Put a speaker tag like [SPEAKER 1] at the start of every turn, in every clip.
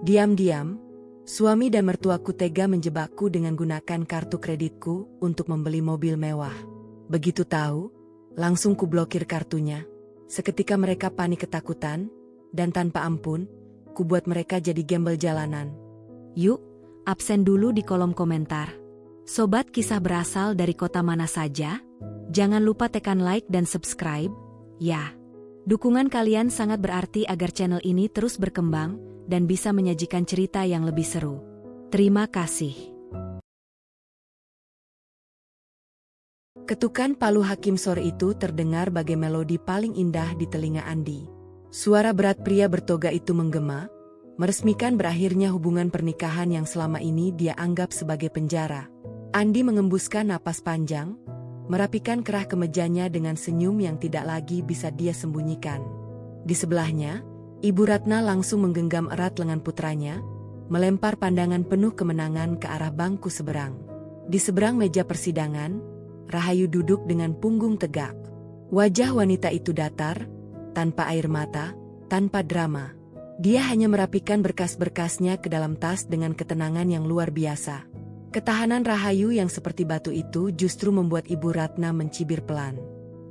[SPEAKER 1] Diam-diam, suami dan mertuaku tega menjebakku dengan gunakan kartu kreditku untuk membeli mobil mewah. Begitu tahu, langsung kublokir kartunya. Seketika mereka panik ketakutan, dan tanpa ampun, kubuat mereka jadi gembel jalanan.
[SPEAKER 2] Yuk, absen dulu di kolom komentar. Sobat kisah berasal dari kota mana saja? Jangan lupa tekan like dan subscribe, ya. Dukungan kalian sangat berarti agar channel ini terus berkembang dan bisa menyajikan cerita yang lebih seru. Terima kasih.
[SPEAKER 1] Ketukan palu hakim sore itu terdengar bagai melodi paling indah di telinga Andi. Suara berat pria bertoga itu menggema, meresmikan berakhirnya hubungan pernikahan yang selama ini dia anggap sebagai penjara. Andi mengembuskan napas panjang, merapikan kerah kemejanya dengan senyum yang tidak lagi bisa dia sembunyikan. Di sebelahnya, Ibu Ratna langsung menggenggam erat lengan putranya, melempar pandangan penuh kemenangan ke arah bangku seberang. Di seberang meja persidangan, Rahayu duduk dengan punggung tegak. Wajah wanita itu datar, tanpa air mata, tanpa drama. Dia hanya merapikan berkas-berkasnya ke dalam tas dengan ketenangan yang luar biasa. Ketahanan Rahayu yang seperti batu itu justru membuat Ibu Ratna mencibir pelan.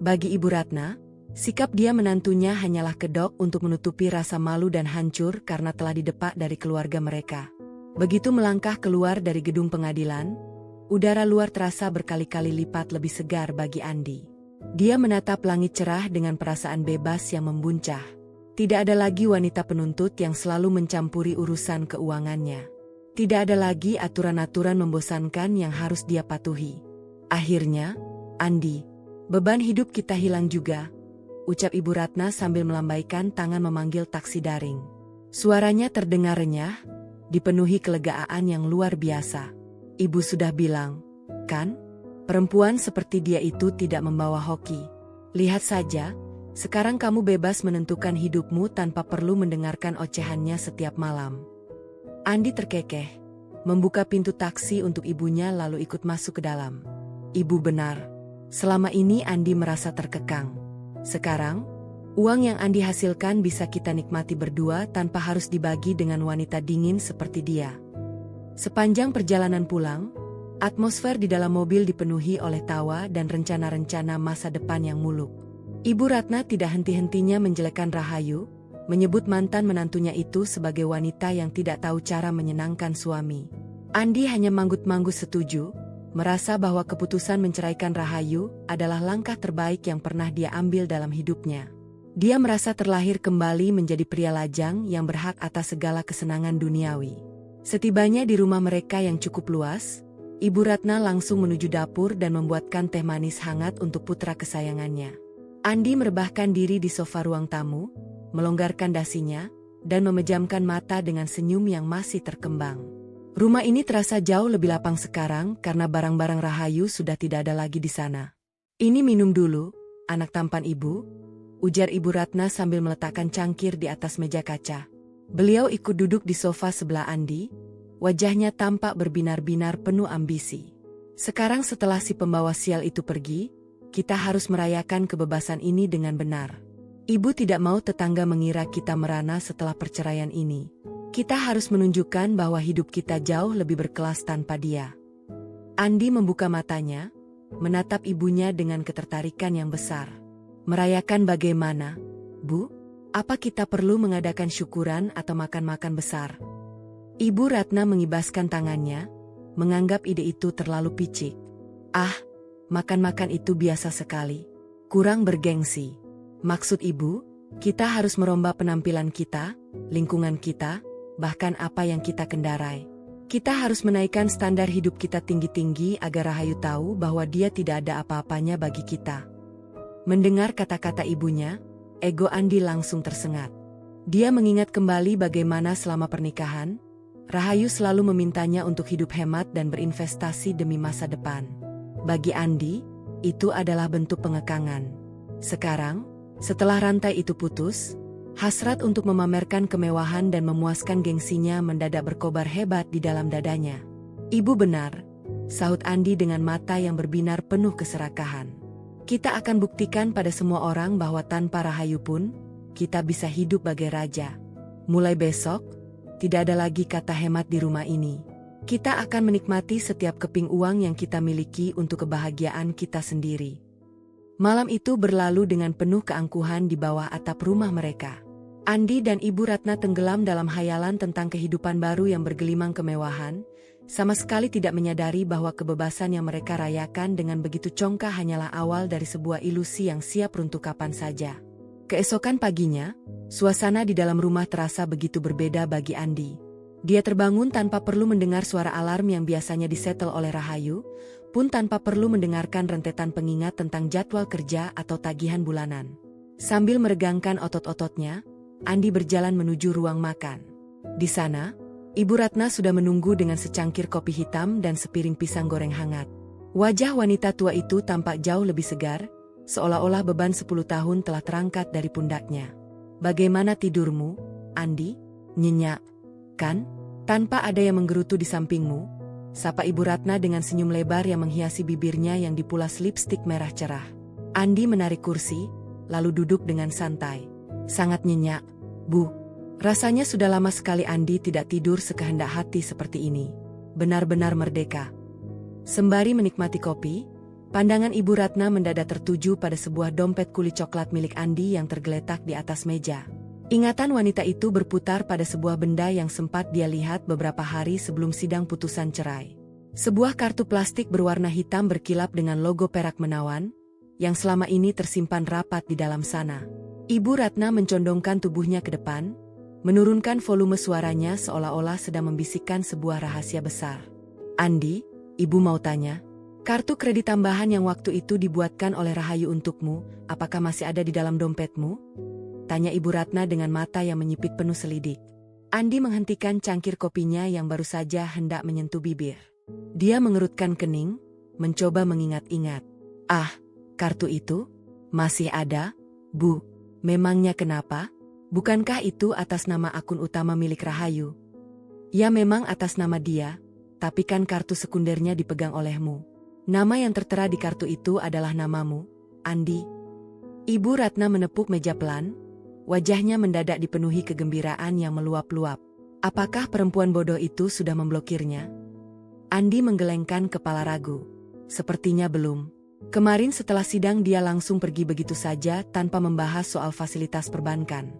[SPEAKER 1] Bagi Ibu Ratna, sikap dia menantunya hanyalah kedok untuk menutupi rasa malu dan hancur karena telah didepak dari keluarga mereka. Begitu melangkah keluar dari gedung pengadilan, udara luar terasa berkali-kali lipat lebih segar bagi Andi. Dia menatap langit cerah dengan perasaan bebas yang membuncah. Tidak ada lagi wanita penuntut yang selalu mencampuri urusan keuangannya. Tidak ada lagi aturan-aturan membosankan yang harus dia patuhi. Akhirnya, Andi, beban hidup kita hilang juga, ucap Ibu Ratna sambil melambaikan tangan memanggil taksi daring. Suaranya terdengar renyah, dipenuhi kelegaan yang luar biasa. Ibu sudah bilang, kan? Perempuan seperti dia itu tidak membawa hoki. Lihat saja, sekarang kamu bebas menentukan hidupmu tanpa perlu mendengarkan ocehannya setiap malam. Andi terkekeh, membuka pintu taksi untuk ibunya lalu ikut masuk ke dalam. Ibu benar. Selama ini Andi merasa terkekang. Sekarang, uang yang Andi hasilkan bisa kita nikmati berdua tanpa harus dibagi dengan wanita dingin seperti dia. Sepanjang perjalanan pulang, atmosfer di dalam mobil dipenuhi oleh tawa dan rencana-rencana masa depan yang muluk. Ibu Ratna tidak henti-hentinya menjelekkan Rahayu, menyebut mantan menantunya itu sebagai wanita yang tidak tahu cara menyenangkan suami. Andi hanya manggut-manggut setuju, merasa bahwa keputusan menceraikan Rahayu adalah langkah terbaik yang pernah dia ambil dalam hidupnya. Dia merasa terlahir kembali menjadi pria lajang yang berhak atas segala kesenangan duniawi. Setibanya di rumah mereka yang cukup luas, Ibu Ratna langsung menuju dapur dan membuatkan teh manis hangat untuk putra kesayangannya. Andi merebahkan diri di sofa ruang tamu, melonggarkan dasinya, dan memejamkan mata dengan senyum yang masih terkembang. Rumah ini terasa jauh lebih lapang sekarang karena barang-barang Rahayu sudah tidak ada lagi di sana. Ini minum dulu, anak tampan ibu, ujar Ibu Ratna sambil meletakkan cangkir di atas meja kaca. Beliau ikut duduk di sofa sebelah Andi, wajahnya tampak berbinar-binar penuh ambisi. Sekarang setelah si pembawa sial itu pergi, kita harus merayakan kebebasan ini dengan benar. Ibu tidak mau tetangga mengira kita merana setelah perceraian ini. Kita harus menunjukkan bahwa hidup kita jauh lebih berkelas tanpa dia. Andi membuka matanya, menatap ibunya dengan ketertarikan yang besar. Merayakan bagaimana, Bu? Apa kita perlu mengadakan syukuran atau makan-makan besar? Ibu Ratna mengibaskan tangannya, menganggap ide itu terlalu picik. Ah, makan-makan itu biasa sekali. Kurang bergengsi. Maksud ibu, kita harus merombak penampilan kita, lingkungan kita, bahkan apa yang kita kendarai. Kita harus menaikkan standar hidup kita tinggi-tinggi agar Rahayu tahu bahwa dia tidak ada apa-apanya bagi kita. Mendengar kata-kata ibunya, ego Andi langsung tersengat. Dia mengingat kembali bagaimana selama pernikahan, Rahayu selalu memintanya untuk hidup hemat dan berinvestasi demi masa depan. Bagi Andi, itu adalah bentuk pengekangan. Sekarang, setelah rantai itu putus, hasrat untuk memamerkan kemewahan dan memuaskan gengsinya mendadak berkobar hebat di dalam dadanya. Ibu benar, sahut Andi dengan mata yang berbinar penuh keserakahan. Kita akan buktikan pada semua orang bahwa tanpa Rahayu pun, kita bisa hidup bagai raja. Mulai besok, tidak ada lagi kata hemat di rumah ini. Kita akan menikmati setiap keping uang yang kita miliki untuk kebahagiaan kita sendiri. Malam itu berlalu dengan penuh keangkuhan di bawah atap rumah mereka. Andi dan Ibu Ratna tenggelam dalam hayalan tentang kehidupan baru yang bergelimang kemewahan, sama sekali tidak menyadari bahwa kebebasan yang mereka rayakan dengan begitu congkak hanyalah awal dari sebuah ilusi yang siap runtuh kapan saja. Keesokan paginya, suasana di dalam rumah terasa begitu berbeda bagi Andi. Dia terbangun tanpa perlu mendengar suara alarm yang biasanya disetel oleh Rahayu, pun tanpa perlu mendengarkan rentetan pengingat tentang jadwal kerja atau tagihan bulanan. Sambil meregangkan otot-ototnya, Andi berjalan menuju ruang makan. Di sana, Ibu Ratna sudah menunggu dengan secangkir kopi hitam dan sepiring pisang goreng hangat. Wajah wanita tua itu tampak jauh lebih segar, seolah-olah beban 10 tahun telah terangkat dari pundaknya. "Bagaimana tidurmu, Andi? Nyenyak, kan? Tanpa ada yang menggerutu di sampingmu?" Sapa Ibu Ratna dengan senyum lebar yang menghiasi bibirnya yang dipulas lipstik merah cerah. Andi menarik kursi, lalu duduk dengan santai. "Sangat nyenyak, Bu. Rasanya sudah lama sekali Andi tidak tidur sekehendak hati seperti ini. Benar-benar merdeka." Sembari menikmati kopi, pandangan Ibu Ratna mendadak tertuju pada sebuah dompet kulit coklat milik Andi yang tergeletak di atas meja. Ingatan wanita itu berputar pada sebuah benda yang sempat dia lihat beberapa hari sebelum sidang putusan cerai. Sebuah kartu plastik berwarna hitam berkilap dengan logo perak menawan, yang selama ini tersimpan rapat di dalam sana. Ibu Ratna mencondongkan tubuhnya ke depan, menurunkan volume suaranya seolah-olah sedang membisikkan sebuah rahasia besar. "Andi, Ibu mau tanya, kartu kredit tambahan yang waktu itu dibuatkan oleh Rahayu untukmu, apakah masih ada di dalam dompetmu?" Tanya Ibu Ratna dengan mata yang menyipit penuh selidik. Andi menghentikan cangkir kopinya yang baru saja hendak menyentuh bibir. Dia mengerutkan kening, mencoba mengingat-ingat. "Ah, kartu itu? Masih ada, Bu. Memangnya kenapa? Bukankah itu atas nama akun utama milik Rahayu?" "Ya memang atas nama dia, tapi kan kartu sekundernya dipegang olehmu. Nama yang tertera di kartu itu adalah namamu, Andi." Ibu Ratna menepuk meja pelan, wajahnya mendadak dipenuhi kegembiraan yang meluap-luap. Apakah perempuan bodoh itu sudah memblokirnya? Andi menggelengkan kepala ragu. Sepertinya belum. Kemarin setelah sidang dia langsung pergi begitu saja tanpa membahas soal fasilitas perbankan.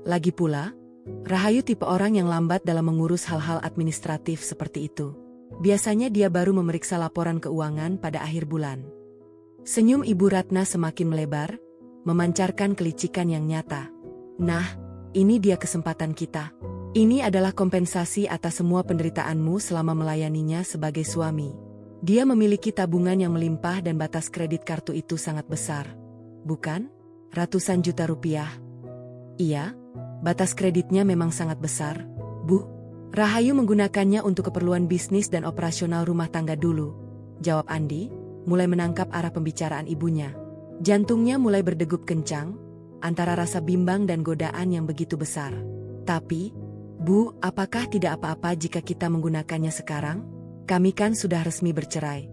[SPEAKER 1] Lagi pula, Rahayu tipe orang yang lambat dalam mengurus hal-hal administratif seperti itu. Biasanya dia baru memeriksa laporan keuangan pada akhir bulan. Senyum Ibu Ratna semakin melebar, memancarkan kelicikan yang nyata. "Nah, ini dia kesempatan kita. Ini adalah kompensasi atas semua penderitaanmu selama melayaninya sebagai suami." Dia memiliki tabungan yang melimpah dan batas kredit kartu itu sangat besar. Bukan? Ratusan juta rupiah. Iya, batas kreditnya memang sangat besar, Bu. Rahayu menggunakannya untuk keperluan bisnis dan operasional rumah tangga dulu, jawab Andi, mulai menangkap arah pembicaraan ibunya. Jantungnya mulai berdegup kencang, antara rasa bimbang dan godaan yang begitu besar. "Tapi, Bu, apakah tidak apa-apa jika kita menggunakannya sekarang? Kami kan sudah resmi bercerai."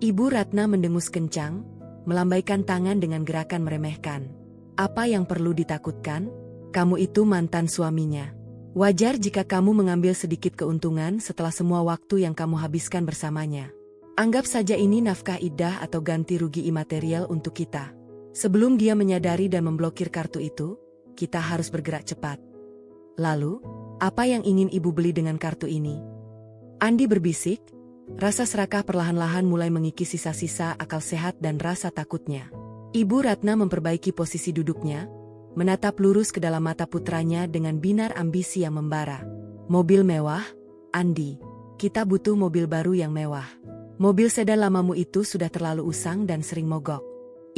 [SPEAKER 1] Ibu Ratna mendengus kencang, melambaikan tangan dengan gerakan meremehkan. "Apa yang perlu ditakutkan? Kamu itu mantan suaminya. Wajar jika kamu mengambil sedikit keuntungan setelah semua waktu yang kamu habiskan bersamanya. Anggap saja ini nafkah iddah atau ganti rugi imaterial untuk kita. Sebelum dia menyadari dan memblokir kartu itu, kita harus bergerak cepat." "Lalu, apa yang ingin Ibu beli dengan kartu ini?" Andi berbisik, rasa serakah perlahan-lahan mulai mengikis sisa-sisa akal sehat dan rasa takutnya. Ibu Ratna memperbaiki posisi duduknya, menatap lurus ke dalam mata putranya dengan binar ambisi yang membara. "Mobil mewah, Andi. Kita butuh mobil baru yang mewah. Mobil sedan lamamu itu sudah terlalu usang dan sering mogok.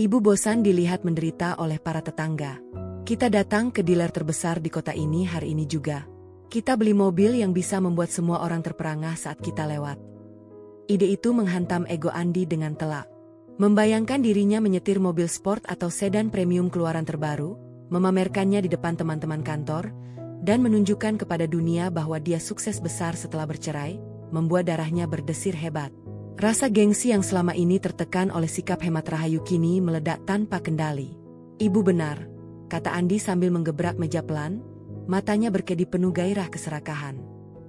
[SPEAKER 1] Ibu bosan dilihat menderita oleh para tetangga. Kita datang ke dealer terbesar di kota ini hari ini juga. Kita beli mobil yang bisa membuat semua orang terperangah saat kita lewat." Ide itu menghantam ego Andi dengan telak. Membayangkan dirinya menyetir mobil sport atau sedan premium keluaran terbaru, memamerkannya di depan teman-teman kantor, dan menunjukkan kepada dunia bahwa dia sukses besar setelah bercerai, membuat darahnya berdesir hebat. Rasa gengsi yang selama ini tertekan oleh sikap hemat Rahayu kini meledak tanpa kendali. "Ibu benar," kata Andi sambil menggebrak meja pelan, matanya berkedip penuh gairah keserakahan.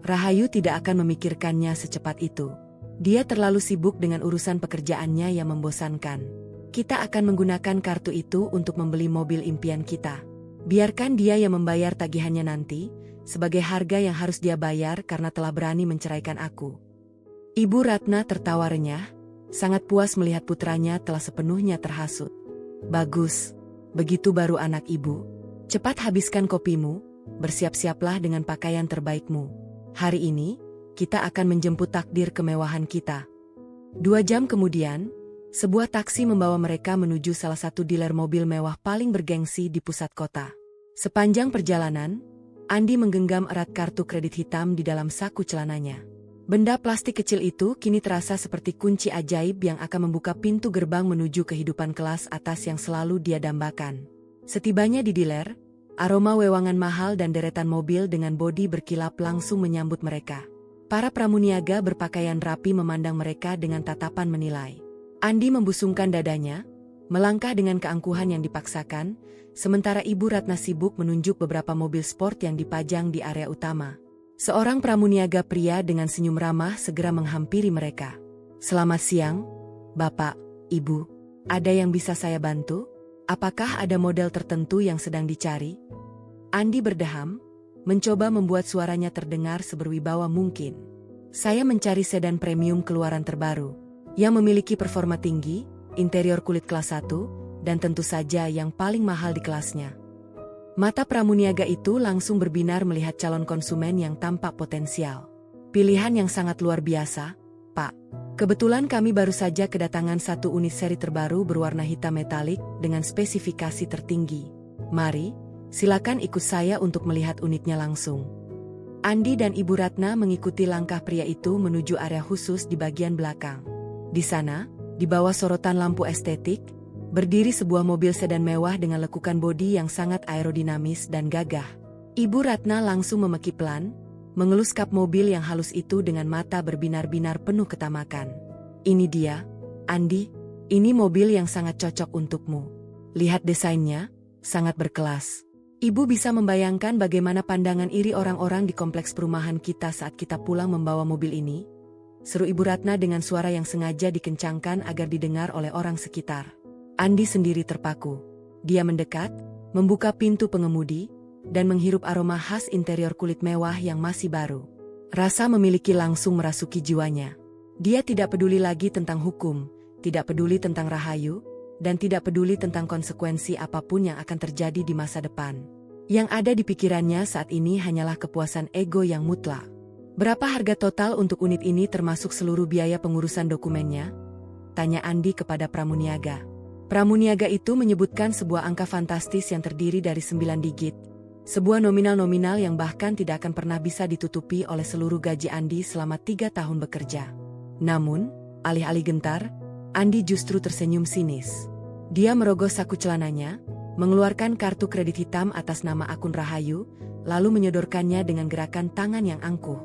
[SPEAKER 1] Rahayu tidak akan memikirkannya secepat itu. Dia terlalu sibuk dengan urusan pekerjaannya yang membosankan. Kita akan menggunakan kartu itu untuk membeli mobil impian kita. Biarkan dia yang membayar tagihannya nanti, sebagai harga yang harus dia bayar karena telah berani menceraikan aku. Ibu Ratna tertawa renyah, sangat puas melihat putranya telah sepenuhnya terhasut. Bagus, begitu baru anak ibu. Cepat habiskan kopimu, bersiap-siaplah dengan pakaian terbaikmu. Hari ini, kita akan menjemput takdir kemewahan kita. 2 jam kemudian, sebuah taksi membawa mereka menuju salah satu dealer mobil mewah paling bergengsi di pusat kota. Sepanjang perjalanan, Andi menggenggam erat kartu kredit hitam di dalam saku celananya. Benda plastik kecil itu kini terasa seperti kunci ajaib yang akan membuka pintu gerbang menuju kehidupan kelas atas yang selalu dia dambakan. Setibanya di dealer, aroma wewangan mahal dan deretan mobil dengan bodi berkilap langsung menyambut mereka. Para pramuniaga berpakaian rapi memandang mereka dengan tatapan menilai. Andi membusungkan dadanya, melangkah dengan keangkuhan yang dipaksakan, sementara Ibu Ratna sibuk menunjuk beberapa mobil sport yang dipajang di area utama. Seorang pramuniaga pria dengan senyum ramah segera menghampiri mereka. "Selamat siang, Bapak, Ibu. Ada yang bisa saya bantu? Apakah ada model tertentu yang sedang dicari?" Andi berdeham, mencoba membuat suaranya terdengar seberwibawa mungkin. "Saya mencari sedan premium keluaran terbaru, yang memiliki performa tinggi, interior kulit kelas 1, dan tentu saja yang paling mahal di kelasnya." Mata pramuniaga itu langsung berbinar melihat calon konsumen yang tampak potensial. "Pilihan yang sangat luar biasa, Pak. Kebetulan kami baru saja kedatangan satu unit seri terbaru berwarna hitam metalik dengan spesifikasi tertinggi. Mari, silakan ikut saya untuk melihat unitnya langsung." Andi dan Ibu Ratna mengikuti langkah pria itu menuju area khusus di bagian belakang. Di sana, di bawah sorotan lampu estetik, berdiri sebuah mobil sedan mewah dengan lekukan bodi yang sangat aerodinamis dan gagah. Ibu Ratna langsung memeki pelan, mengelus kap mobil yang halus itu dengan mata berbinar-binar penuh ketamakan. "Ini dia, Andi, ini mobil yang sangat cocok untukmu. Lihat desainnya, sangat berkelas. Ibu bisa membayangkan bagaimana pandangan iri orang-orang di kompleks perumahan kita saat kita pulang membawa mobil ini?" Seru Ibu Ratna dengan suara yang sengaja dikencangkan agar didengar oleh orang sekitar. Andi sendiri terpaku. Dia mendekat, membuka pintu pengemudi, dan menghirup aroma khas interior kulit mewah yang masih baru. Rasa memiliki langsung merasuki jiwanya. Dia tidak peduli lagi tentang hukum, tidak peduli tentang Rahayu, dan tidak peduli tentang konsekuensi apapun yang akan terjadi di masa depan. Yang ada di pikirannya saat ini hanyalah kepuasan ego yang mutlak. "Berapa harga total untuk unit ini termasuk seluruh biaya pengurusan dokumennya?" tanya Andi kepada pramuniaga. Pramuniaga itu menyebutkan sebuah angka fantastis yang terdiri dari 9 digit. Sebuah nominal-nominal yang bahkan tidak akan pernah bisa ditutupi oleh seluruh gaji Andi selama 3 tahun bekerja. Namun, alih-alih gentar, Andi justru tersenyum sinis. Dia merogoh saku celananya, mengeluarkan kartu kredit hitam atas nama akun Rahayu, lalu menyodorkannya dengan gerakan tangan yang angkuh.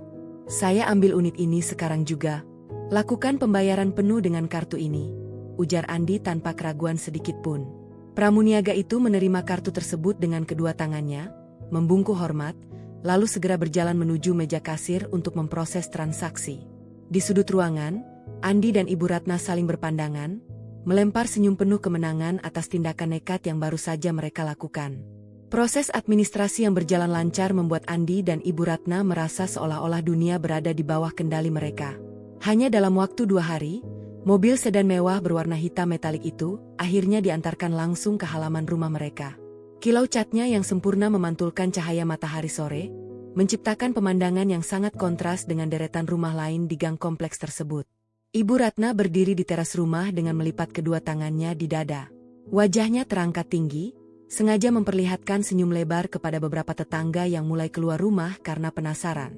[SPEAKER 1] "Saya ambil unit ini sekarang juga. Lakukan pembayaran penuh dengan kartu ini," ujar Andi tanpa keraguan sedikit pun. Pramuniaga itu menerima kartu tersebut dengan kedua tangannya, membungkuk hormat, lalu segera berjalan menuju meja kasir untuk memproses transaksi. Di sudut ruangan, Andi dan Ibu Ratna saling berpandangan, melempar senyum penuh kemenangan atas tindakan nekat yang baru saja mereka lakukan. Proses administrasi yang berjalan lancar membuat Andi dan Ibu Ratna merasa seolah-olah dunia berada di bawah kendali mereka. Hanya dalam waktu 2 hari, mobil sedan mewah berwarna hitam metalik itu akhirnya diantarkan langsung ke halaman rumah mereka. Kilau catnya yang sempurna memantulkan cahaya matahari sore, menciptakan pemandangan yang sangat kontras dengan deretan rumah lain di gang kompleks tersebut. Ibu Ratna berdiri di teras rumah dengan melipat kedua tangannya di dada. Wajahnya terangkat tinggi, sengaja memperlihatkan senyum lebar kepada beberapa tetangga yang mulai keluar rumah karena penasaran.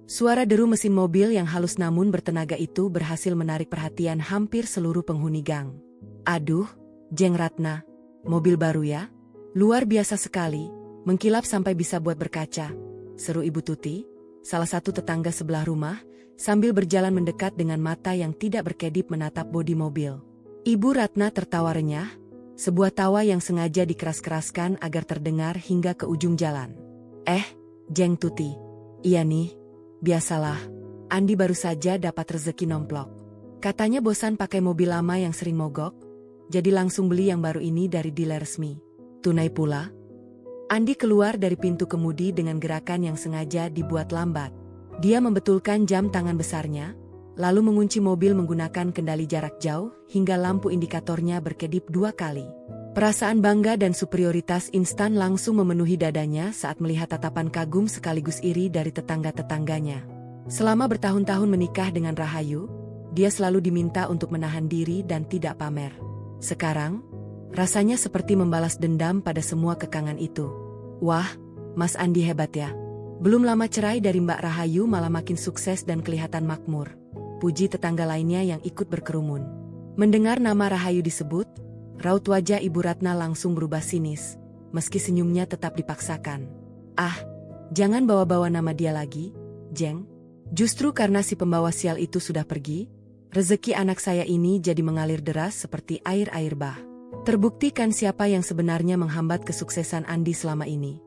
[SPEAKER 1] Suara deru mesin mobil yang halus namun bertenaga itu berhasil menarik perhatian hampir seluruh penghuni gang. "Aduh, Jeng Ratna, mobil baru ya? Luar biasa sekali, mengkilap sampai bisa buat berkaca," seru Ibu Tuti, salah satu tetangga sebelah rumah, sambil berjalan mendekat dengan mata yang tidak berkedip menatap bodi mobil. Ibu Ratna tertawa renyah, sebuah tawa yang sengaja dikeras-keraskan agar terdengar hingga ke ujung jalan. Jeng Tuti. Iya nih, biasalah. Andi baru saja dapat rezeki nomplok. Katanya bosan pakai mobil lama yang sering mogok, jadi langsung beli yang baru ini dari dealer resmi. Tunai pula. Andi keluar dari pintu kemudi dengan gerakan yang sengaja dibuat lambat. Dia membetulkan jam tangan besarnya, lalu mengunci mobil menggunakan kendali jarak jauh hingga lampu indikatornya berkedip 2 kali. Perasaan bangga dan superioritas instan langsung memenuhi dadanya saat melihat tatapan kagum sekaligus iri dari tetangga-tetangganya. Selama bertahun-tahun menikah dengan Rahayu, dia selalu diminta untuk menahan diri dan tidak pamer. Sekarang, rasanya seperti membalas dendam pada semua kekangan itu. Wah, Mas Andi hebat ya. Belum lama cerai dari Mbak Rahayu malah makin sukses dan kelihatan makmur. Puji tetangga lainnya yang ikut berkerumun. Mendengar nama Rahayu disebut, raut wajah Ibu Ratna langsung berubah sinis, meski senyumnya tetap dipaksakan. Ah, jangan bawa-bawa nama dia lagi, Jeng. Justru karena si pembawa sial itu sudah pergi, rezeki anak saya ini jadi mengalir deras seperti air-air bah. Terbuktikan siapa yang sebenarnya menghambat kesuksesan Andi selama ini.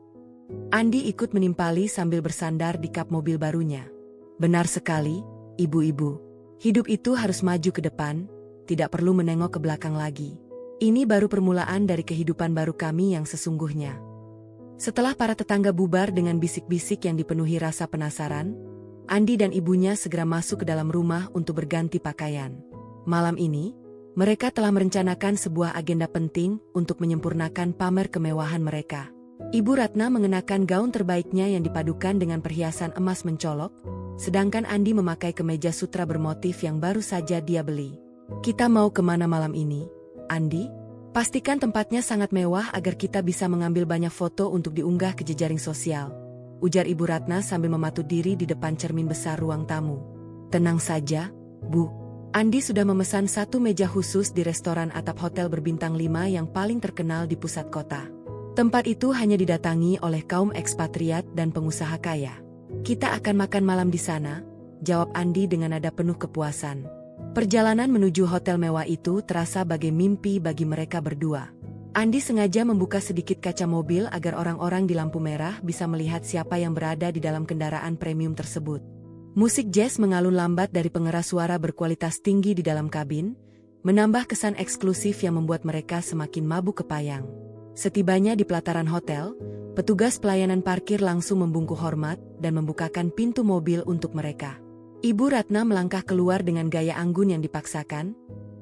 [SPEAKER 1] Andi ikut menimpali sambil bersandar di kap mobil barunya. Benar sekali, ibu-ibu. Hidup itu harus maju ke depan, tidak perlu menengok ke belakang lagi. Ini baru permulaan dari kehidupan baru kami yang sesungguhnya. Setelah para tetangga bubar dengan bisik-bisik yang dipenuhi rasa penasaran, Andi dan ibunya segera masuk ke dalam rumah untuk berganti pakaian. Malam ini, mereka telah merencanakan sebuah agenda penting untuk menyempurnakan pamer kemewahan mereka. Ibu Ratna mengenakan gaun terbaiknya yang dipadukan dengan perhiasan emas mencolok, sedangkan Andi memakai kemeja sutra bermotif yang baru saja dia beli. Kita mau kemana malam ini, Andi? Pastikan tempatnya sangat mewah agar kita bisa mengambil banyak foto untuk diunggah ke jejaring sosial, ujar Ibu Ratna sambil mematut diri di depan cermin besar ruang tamu. Tenang saja, Bu. Andi sudah memesan 1 meja khusus di restoran atap hotel berbintang 5 yang paling terkenal di pusat kota. Tempat itu hanya didatangi oleh kaum ekspatriat dan pengusaha kaya. Kita akan makan malam di sana, jawab Andi dengan nada penuh kepuasan. Perjalanan menuju hotel mewah itu terasa bagai mimpi bagi mereka berdua. Andi sengaja membuka sedikit kaca mobil agar orang-orang di lampu merah bisa melihat siapa yang berada di dalam kendaraan premium tersebut. Musik jazz mengalun lambat dari pengeras suara berkualitas tinggi di dalam kabin, menambah kesan eksklusif yang membuat mereka semakin mabuk kepayang. Setibanya di pelataran hotel, petugas pelayanan parkir langsung membungkuk hormat dan membukakan pintu mobil untuk mereka. Ibu Ratna melangkah keluar dengan gaya anggun yang dipaksakan,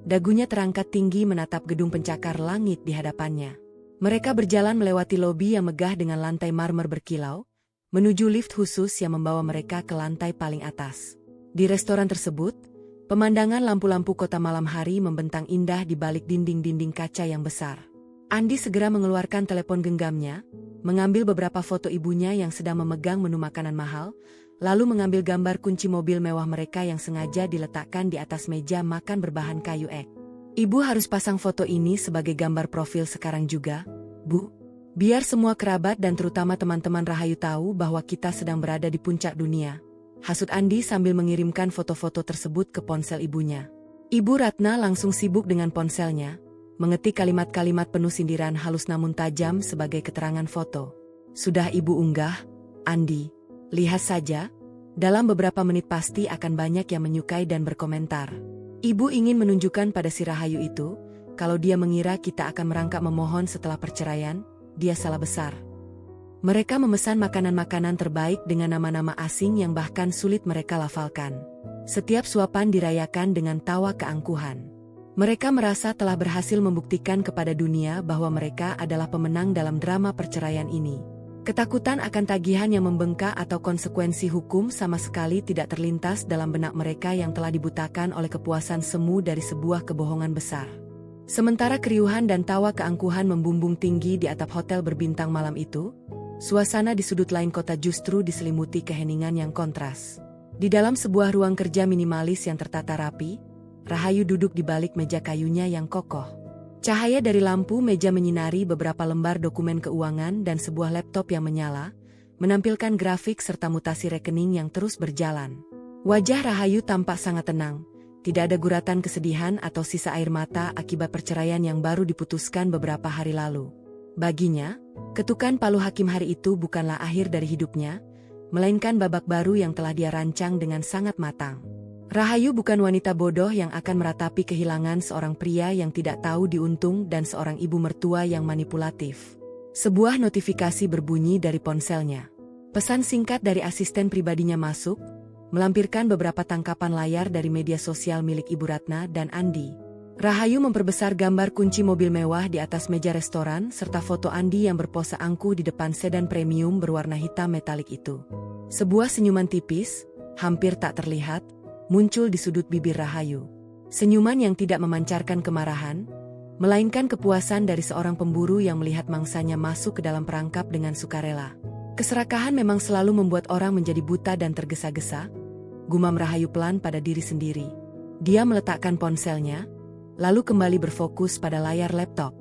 [SPEAKER 1] dagunya terangkat tinggi menatap gedung pencakar langit di hadapannya. Mereka berjalan melewati lobi yang megah dengan lantai marmer berkilau, menuju lift khusus yang membawa mereka ke lantai paling atas. Di restoran tersebut, pemandangan lampu-lampu kota malam hari membentang indah di balik dinding-dinding kaca yang besar. Andi segera mengeluarkan telepon genggamnya, mengambil beberapa foto ibunya yang sedang memegang menu makanan mahal, lalu mengambil gambar kunci mobil mewah mereka yang sengaja diletakkan di atas meja makan berbahan kayu ek. Ibu harus pasang foto ini sebagai gambar profil sekarang juga, Bu. Biar semua kerabat dan terutama teman-teman Rahayu tahu bahwa kita sedang berada di puncak dunia. Hasut Andi sambil mengirimkan foto-foto tersebut ke ponsel ibunya. Ibu Ratna langsung sibuk dengan ponselnya, mengetik kalimat-kalimat penuh sindiran halus namun tajam sebagai keterangan foto. Sudah ibu unggah, Andi. Lihat saja, dalam beberapa menit pasti akan banyak yang menyukai dan berkomentar. Ibu ingin menunjukkan pada si Rahayu itu, kalau dia mengira kita akan merangkak memohon setelah perceraian, dia salah besar. Mereka memesan makanan-makanan terbaik dengan nama-nama asing yang bahkan sulit mereka lafalkan. Setiap suapan dirayakan dengan tawa keangkuhan. Mereka merasa telah berhasil membuktikan kepada dunia bahwa mereka adalah pemenang dalam drama perceraian ini. Ketakutan akan tagihan yang membengkak atau konsekuensi hukum sama sekali tidak terlintas dalam benak mereka yang telah dibutakan oleh kepuasan semu dari sebuah kebohongan besar. Sementara keriuhan dan tawa keangkuhan membumbung tinggi di atap hotel berbintang malam itu, suasana di sudut lain kota justru diselimuti keheningan yang kontras. Di dalam sebuah ruang kerja minimalis yang tertata rapi, Rahayu duduk di balik meja kayunya yang kokoh. Cahaya dari lampu meja menyinari beberapa lembar dokumen keuangan dan sebuah laptop yang menyala, menampilkan grafik serta mutasi rekening yang terus berjalan. Wajah Rahayu tampak sangat tenang, tidak ada guratan kesedihan atau sisa air mata akibat perceraian yang baru diputuskan beberapa hari lalu. Baginya, ketukan palu hakim hari itu bukanlah akhir dari hidupnya, melainkan babak baru yang telah dia rancang dengan sangat matang. Rahayu bukan wanita bodoh yang akan meratapi kehilangan seorang pria yang tidak tahu diuntung dan seorang ibu mertua yang manipulatif. Sebuah notifikasi berbunyi dari ponselnya. Pesan singkat dari asisten pribadinya masuk, melampirkan beberapa tangkapan layar dari media sosial milik Ibu Ratna dan Andi. Rahayu memperbesar gambar kunci mobil mewah di atas meja restoran serta foto Andi yang berpose angkuh di depan sedan premium berwarna hitam metalik itu. Sebuah senyuman tipis, hampir tak terlihat, muncul di sudut bibir Rahayu. Senyuman yang tidak memancarkan kemarahan, melainkan kepuasan dari seorang pemburu yang melihat mangsanya masuk ke dalam perangkap dengan sukarela. Keserakahan memang selalu membuat orang menjadi buta dan tergesa-gesa, gumam Rahayu pelan pada diri sendiri. Dia meletakkan ponselnya, lalu kembali berfokus pada layar laptop.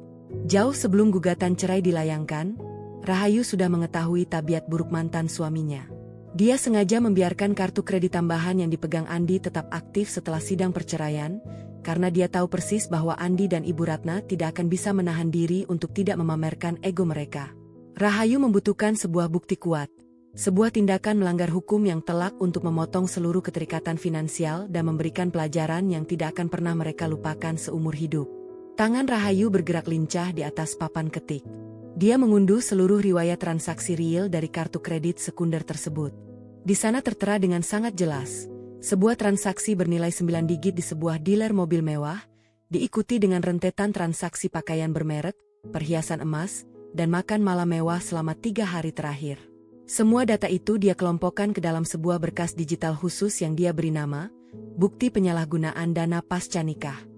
[SPEAKER 1] Jauh sebelum gugatan cerai dilayangkan, Rahayu sudah mengetahui tabiat buruk mantan suaminya. Dia sengaja membiarkan kartu kredit tambahan yang dipegang Andi tetap aktif setelah sidang perceraian, karena dia tahu persis bahwa Andi dan Ibu Ratna tidak akan bisa menahan diri untuk tidak memamerkan ego mereka. Rahayu membutuhkan sebuah bukti kuat, sebuah tindakan melanggar hukum yang telak untuk memotong seluruh keterikatan finansial dan memberikan pelajaran yang tidak akan pernah mereka lupakan seumur hidup. Tangan Rahayu bergerak lincah di atas papan ketik. Dia mengunduh seluruh riwayat transaksi real dari kartu kredit sekunder tersebut. Di sana tertera dengan sangat jelas, sebuah transaksi bernilai 9 digit di sebuah dealer mobil mewah, diikuti dengan rentetan transaksi pakaian bermerek, perhiasan emas, dan makan malam mewah selama 3 hari terakhir. Semua data itu dia kelompokkan ke dalam sebuah berkas digital khusus yang dia beri nama, Bukti Penyalahgunaan Dana Pasca Nikah.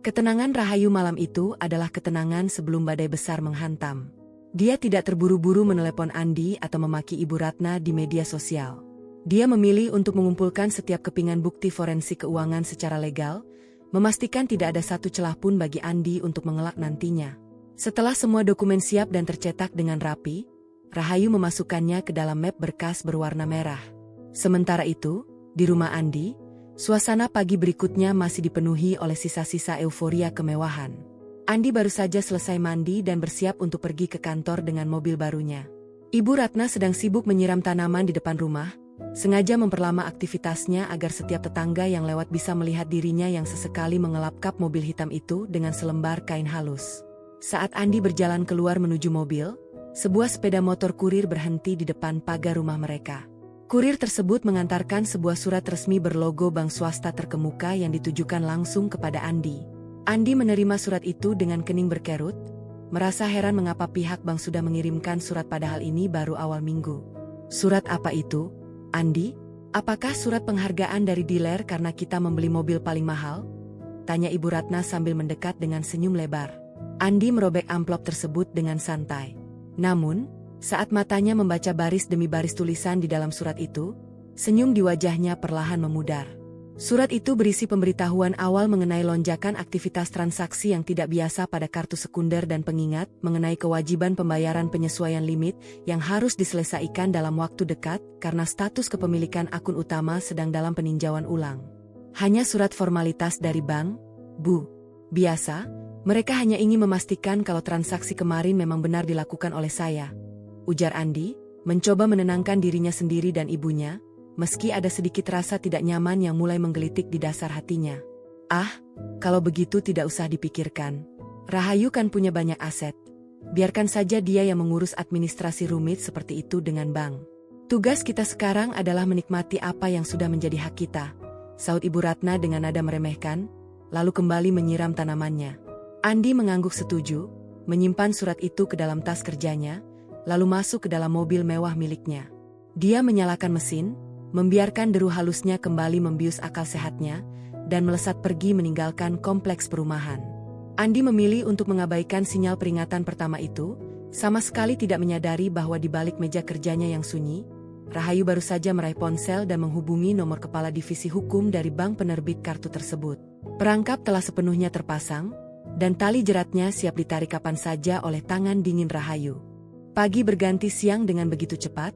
[SPEAKER 1] Ketenangan Rahayu malam itu adalah ketenangan sebelum badai besar menghantam. Dia tidak terburu-buru menelepon Andi atau memaki Ibu Ratna di media sosial. Dia memilih untuk mengumpulkan setiap kepingan bukti forensik keuangan secara legal, memastikan tidak ada satu celah pun bagi Andi untuk mengelak nantinya. Setelah semua dokumen siap dan tercetak dengan rapi, Rahayu memasukkannya ke dalam map berkas berwarna merah. Sementara itu, di rumah Andi, suasana pagi berikutnya masih dipenuhi oleh sisa-sisa euforia kemewahan. Andi baru saja selesai mandi dan bersiap untuk pergi ke kantor dengan mobil barunya. Ibu Ratna sedang sibuk menyiram tanaman di depan rumah, sengaja memperlama aktivitasnya agar setiap tetangga yang lewat bisa melihat dirinya yang sesekali mengelap kap mobil hitam itu dengan selembar kain halus. Saat Andi berjalan keluar menuju mobil, sebuah sepeda motor kurir berhenti di depan pagar rumah mereka. Kurir tersebut mengantarkan sebuah surat resmi berlogo bank swasta terkemuka yang ditujukan langsung kepada Andi. Andi menerima surat itu dengan kening berkerut, merasa heran mengapa pihak bank sudah mengirimkan surat padahal ini baru awal minggu. Surat apa itu, Andi? Apakah surat penghargaan dari dealer karena kita membeli mobil paling mahal? Tanya Ibu Ratna sambil mendekat dengan senyum lebar. Andi merobek amplop tersebut dengan santai. Namun, saat matanya membaca baris demi baris tulisan di dalam surat itu, senyum di wajahnya perlahan memudar. Surat itu berisi pemberitahuan awal mengenai lonjakan aktivitas transaksi yang tidak biasa pada kartu sekunder dan pengingat mengenai kewajiban pembayaran penyesuaian limit yang harus diselesaikan dalam waktu dekat karena status kepemilikan akun utama sedang dalam peninjauan ulang. Hanya surat formalitas dari bank, Bu. Biasa, mereka hanya ingin memastikan kalau transaksi kemarin memang benar dilakukan oleh saya, ujar Andi, mencoba menenangkan dirinya sendiri dan ibunya, meski ada sedikit rasa tidak nyaman yang mulai menggelitik di dasar hatinya. Ah, kalau begitu tidak usah dipikirkan. Rahayu kan punya banyak aset. Biarkan saja dia yang mengurus administrasi rumit seperti itu dengan bank. Tugas kita sekarang adalah menikmati apa yang sudah menjadi hak kita, sahut Ibu Ratna dengan nada meremehkan, lalu kembali menyiram tanamannya. Andi mengangguk setuju, menyimpan surat itu ke dalam tas kerjanya, lalu masuk ke dalam mobil mewah miliknya. Dia menyalakan mesin, membiarkan deru halusnya kembali membius akal sehatnya, dan melesat pergi meninggalkan kompleks perumahan. Andi memilih untuk mengabaikan sinyal peringatan pertama itu, sama sekali tidak menyadari bahwa di balik meja kerjanya yang sunyi, Rahayu baru saja meraih ponsel dan menghubungi nomor kepala divisi hukum dari bank penerbit kartu tersebut. Perangkap telah sepenuhnya terpasang, dan tali jeratnya siap ditarik kapan saja oleh tangan dingin Rahayu. Pagi berganti siang dengan begitu cepat,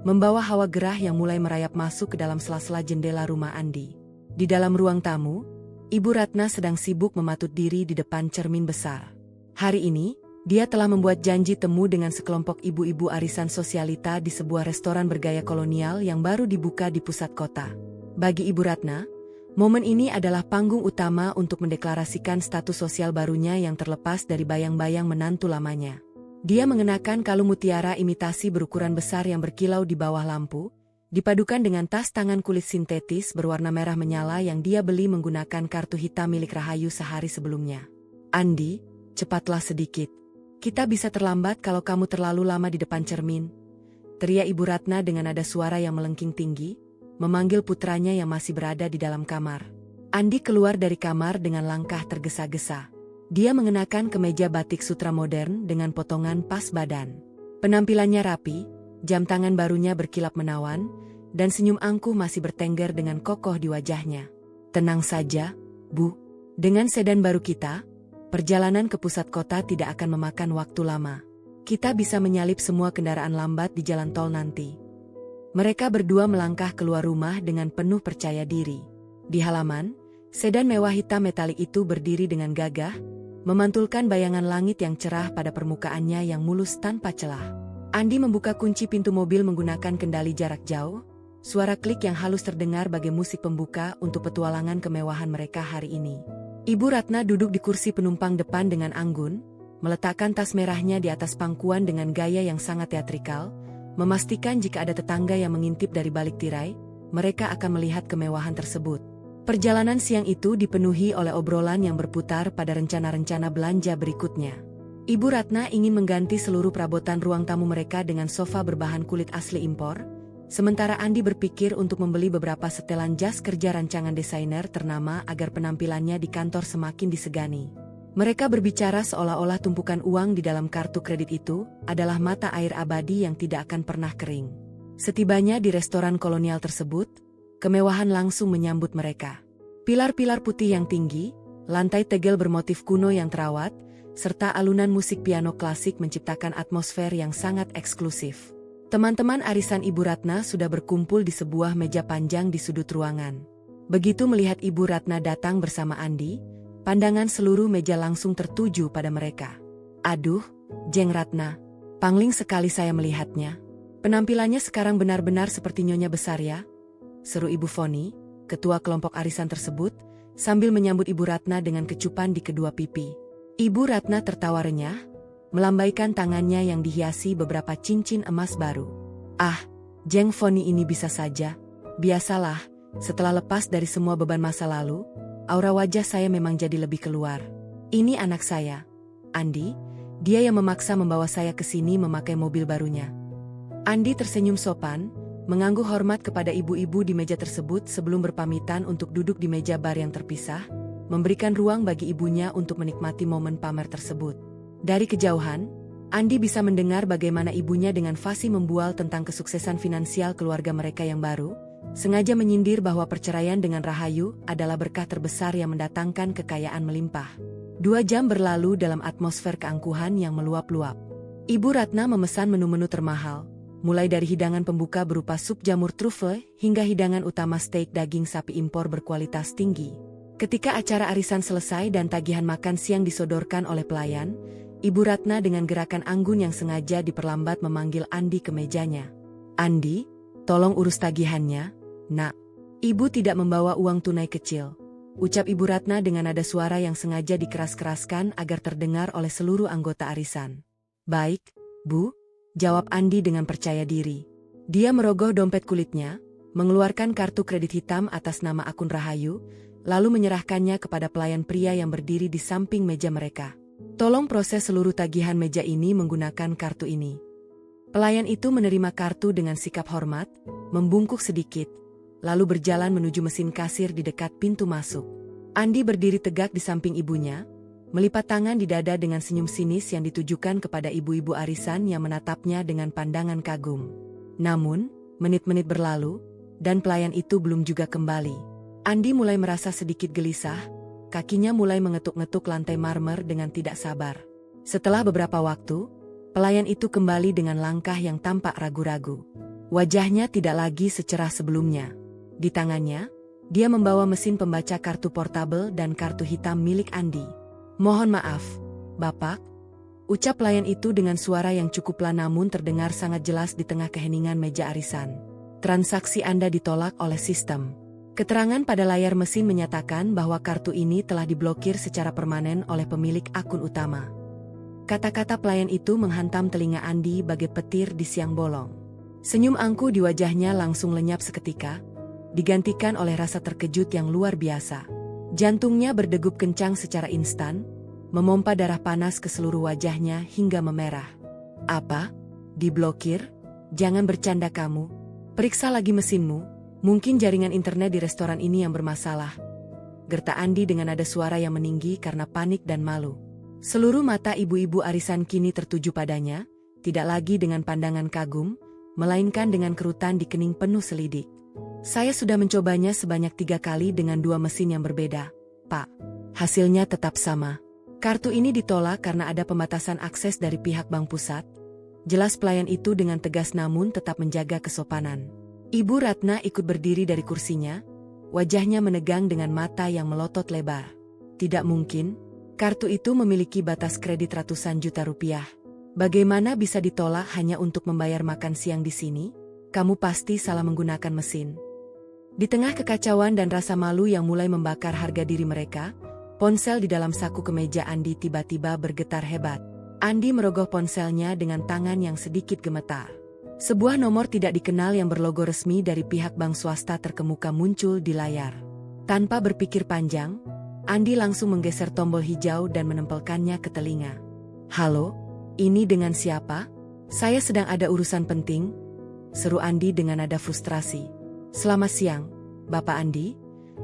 [SPEAKER 1] membawa hawa gerah yang mulai merayap masuk ke dalam sela-sela jendela rumah Andi. Di dalam ruang tamu, Ibu Ratna sedang sibuk mematut diri di depan cermin besar. Hari ini, Dia telah membuat janji temu dengan sekelompok ibu-ibu arisan sosialita di sebuah restoran bergaya kolonial yang baru dibuka di pusat kota. Bagi Ibu Ratna, momen ini adalah panggung utama untuk mendeklarasikan status sosial barunya yang terlepas dari bayang-bayang menantu lamanya. Dia mengenakan kalung mutiara imitasi berukuran besar yang berkilau di bawah lampu, dipadukan dengan tas tangan kulit sintetis berwarna merah menyala yang dia beli menggunakan kartu hitam milik Rahayu sehari sebelumnya. "Andi, cepatlah sedikit. Kita bisa terlambat kalau kamu terlalu lama di depan cermin," teriak Ibu Ratna dengan nada suara yang melengking tinggi, memanggil putranya yang masih berada di dalam kamar. Andi keluar dari kamar dengan langkah tergesa-gesa. Dia mengenakan kemeja batik sutra modern dengan potongan pas badan. Penampilannya rapi, jam tangan barunya berkilap menawan, dan senyum angkuh masih bertengger dengan kokoh di wajahnya. "Tenang saja, Bu. Dengan sedan baru kita, perjalanan ke pusat kota tidak akan memakan waktu lama. Kita bisa menyalip semua kendaraan lambat di jalan tol nanti." Mereka berdua melangkah keluar rumah dengan penuh percaya diri. Di halaman, sedan mewah hitam metalik itu berdiri dengan gagah, memantulkan bayangan langit yang cerah pada permukaannya yang mulus tanpa celah. Andi membuka kunci pintu mobil menggunakan kendali jarak jauh. Suara klik yang halus terdengar bagai musik pembuka untuk petualangan kemewahan mereka hari ini. Ibu Ratna duduk di kursi penumpang depan dengan anggun, meletakkan tas merahnya di atas pangkuan dengan gaya yang sangat teatrikal, memastikan jika ada tetangga yang mengintip dari balik tirai, mereka akan melihat kemewahan tersebut. Perjalanan siang itu dipenuhi oleh obrolan yang berputar pada rencana-rencana belanja berikutnya. Ibu Ratna ingin mengganti seluruh perabotan ruang tamu mereka dengan sofa berbahan kulit asli impor, sementara Andi berpikir untuk membeli beberapa setelan jas kerja rancangan desainer ternama agar penampilannya di kantor semakin disegani. Mereka berbicara seolah-olah tumpukan uang di dalam kartu kredit itu adalah mata air abadi yang tidak akan pernah kering. Setibanya di restoran kolonial tersebut, kemewahan langsung menyambut mereka. Pilar-pilar putih yang tinggi, lantai tegel bermotif kuno yang terawat, serta alunan musik piano klasik menciptakan atmosfer yang sangat eksklusif. Teman-teman arisan Ibu Ratna sudah berkumpul di sebuah meja panjang di sudut ruangan. Begitu melihat Ibu Ratna datang bersama Andi, pandangan seluruh meja langsung tertuju pada mereka. "Aduh, Jeng Ratna, pangling sekali saya melihatnya. Penampilannya sekarang benar-benar seperti nyonya besar ya," seru Ibu Foni, ketua kelompok arisan tersebut, sambil menyambut Ibu Ratna dengan kecupan di kedua pipi. Ibu Ratna tertawa renyah, melambaikan tangannya yang dihiasi beberapa cincin emas baru. "Ah, Jeng Foni ini bisa saja. Biasalah, setelah lepas dari semua beban masa lalu, aura wajah saya memang jadi lebih keluar. Ini anak saya, Andi, dia yang memaksa membawa saya ke sini memakai mobil barunya." Andi tersenyum sopan, mengangguk hormat kepada ibu-ibu di meja tersebut sebelum berpamitan untuk duduk di meja bar yang terpisah, memberikan ruang bagi ibunya untuk menikmati momen pamer tersebut. Dari kejauhan, Andi bisa mendengar bagaimana ibunya dengan fasih membual tentang kesuksesan finansial keluarga mereka yang baru, sengaja menyindir bahwa perceraian dengan Rahayu adalah berkah terbesar yang mendatangkan kekayaan melimpah. 2 jam berlalu dalam atmosfer keangkuhan yang meluap-luap. Ibu Ratna memesan menu-menu termahal, mulai dari hidangan pembuka berupa sup jamur truffle hingga hidangan utama steak daging sapi impor berkualitas tinggi. Ketika acara arisan selesai dan tagihan makan siang disodorkan oleh pelayan, Ibu Ratna dengan gerakan anggun yang sengaja diperlambat memanggil Andi ke mejanya. "Andi, tolong urus tagihannya, Nak. Ibu tidak membawa uang tunai kecil," ucap Ibu Ratna dengan nada suara yang sengaja dikeras-keraskan agar terdengar oleh seluruh anggota arisan. "Baik, Bu," jawab Andi dengan percaya diri. Dia merogoh dompet kulitnya, mengeluarkan kartu kredit hitam atas nama akun Rahayu, lalu menyerahkannya kepada pelayan pria yang berdiri di samping meja mereka. "Tolong proses seluruh tagihan meja ini menggunakan kartu ini." Pelayan itu menerima kartu dengan sikap hormat, membungkuk sedikit, lalu berjalan menuju mesin kasir di dekat pintu masuk. Andi berdiri tegak di samping ibunya, melipat tangan di dada dengan senyum sinis yang ditujukan kepada ibu-ibu arisan yang menatapnya dengan pandangan kagum. Namun, menit-menit berlalu, dan pelayan itu belum juga kembali. Andi mulai merasa sedikit gelisah, kakinya mulai mengetuk-ngetuk lantai marmer dengan tidak sabar. Setelah beberapa waktu, pelayan itu kembali dengan langkah yang tampak ragu-ragu. Wajahnya tidak lagi secerah sebelumnya. Di tangannya, dia membawa mesin pembaca kartu portabel dan kartu hitam milik Andi. "Mohon maaf, Bapak. Ucap pelayan itu dengan suara yang cukup pelan namun terdengar sangat jelas di tengah keheningan meja arisan. Transaksi Anda ditolak oleh sistem. Keterangan pada layar mesin menyatakan bahwa kartu ini telah diblokir secara permanen oleh pemilik akun utama. Kata-kata pelayan itu menghantam telinga Andi bagai petir di siang bolong. Senyum angkuh di wajahnya langsung lenyap seketika, digantikan oleh rasa terkejut yang luar biasa. Jantungnya berdegup kencang secara instan, memompa darah panas ke seluruh wajahnya hingga memerah. Apa? Diblokir? Jangan bercanda kamu. Periksa lagi mesinmu, mungkin jaringan internet di restoran ini yang bermasalah. Gerta Andi dengan nada suara yang meninggi karena panik dan malu. Seluruh mata ibu-ibu arisan kini tertuju padanya, tidak lagi dengan pandangan kagum, melainkan dengan kerutan di kening penuh selidik. Saya sudah mencobanya sebanyak 3 kali dengan 2 mesin yang berbeda, Pak. Hasilnya tetap sama. Kartu ini ditolak karena ada pembatasan akses dari pihak bank pusat. Jelas pelayan itu dengan tegas namun tetap menjaga kesopanan. Ibu Ratna ikut berdiri dari kursinya, wajahnya menegang dengan mata yang melotot lebar. Tidak mungkin, kartu itu memiliki batas kredit ratusan juta rupiah. Bagaimana bisa ditolak hanya untuk membayar makan siang di sini? Kamu pasti salah menggunakan mesin. Di tengah kekacauan dan rasa malu yang mulai membakar harga diri mereka, ponsel di dalam saku kemeja Andi tiba-tiba bergetar hebat. Andi merogoh ponselnya dengan tangan yang sedikit gemetar. Sebuah nomor tidak dikenal yang berlogo resmi dari pihak bank swasta terkemuka muncul di layar. Tanpa berpikir panjang, Andi langsung menggeser tombol hijau dan menempelkannya ke telinga. Halo, ini dengan siapa? Saya sedang ada urusan penting, seru Andi dengan nada frustrasi. Selamat siang, Bapak Andi.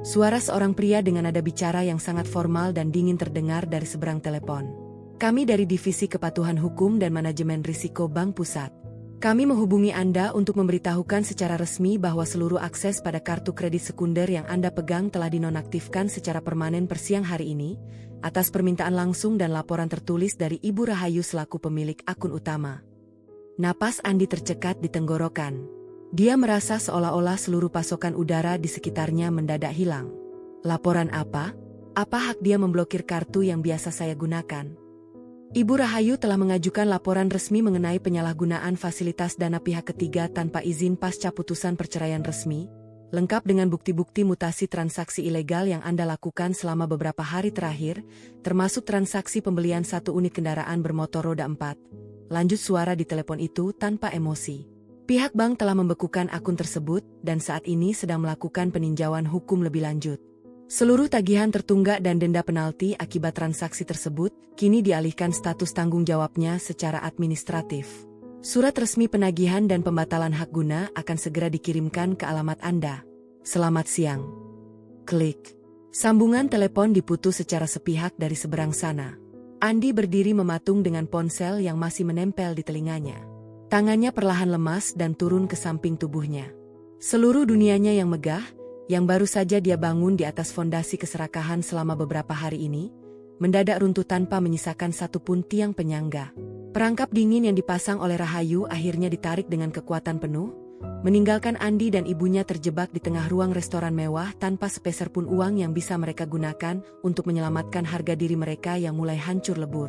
[SPEAKER 1] Suara seorang pria dengan nada bicara yang sangat formal dan dingin terdengar dari seberang telepon. Kami dari Divisi Kepatuhan Hukum dan Manajemen Risiko Bank Pusat. Kami menghubungi Anda untuk memberitahukan secara resmi bahwa seluruh akses pada kartu kredit sekunder yang Anda pegang telah dinonaktifkan secara permanen per siang hari ini, atas permintaan langsung dan laporan tertulis dari Ibu Rahayu selaku pemilik akun utama. Napas Andi tercekat di tenggorokan. Dia merasa seolah-olah seluruh pasokan udara di sekitarnya mendadak hilang. Laporan apa? Apa hak dia memblokir kartu yang biasa saya gunakan? Ibu Rahayu telah mengajukan laporan resmi mengenai penyalahgunaan fasilitas dana pihak ketiga tanpa izin pasca putusan perceraian resmi, lengkap dengan bukti-bukti mutasi transaksi ilegal yang Anda lakukan selama beberapa hari terakhir, termasuk transaksi pembelian 1 unit kendaraan bermotor roda 4. Lanjut suara di telepon itu tanpa emosi. Pihak bank telah membekukan akun tersebut dan saat ini sedang melakukan peninjauan hukum lebih lanjut. Seluruh tagihan tertunggak dan denda penalti akibat transaksi tersebut kini dialihkan status tanggung jawabnya secara administratif. Surat resmi penagihan dan pembatalan hak guna akan segera dikirimkan ke alamat Anda. Selamat siang. Klik. Sambungan telepon diputus secara sepihak dari seberang sana. Andi berdiri mematung dengan ponsel yang masih menempel di telinganya. Tangannya perlahan lemas dan turun ke samping tubuhnya. Seluruh dunianya yang megah, yang baru saja dia bangun di atas fondasi keserakahan selama beberapa hari ini, mendadak runtuh tanpa menyisakan satupun tiang penyangga. Perangkap dingin yang dipasang oleh Rahayu akhirnya ditarik dengan kekuatan penuh, meninggalkan Andi dan ibunya terjebak di tengah ruang restoran mewah tanpa sepeser pun uang yang bisa mereka gunakan untuk menyelamatkan harga diri mereka yang mulai hancur lebur.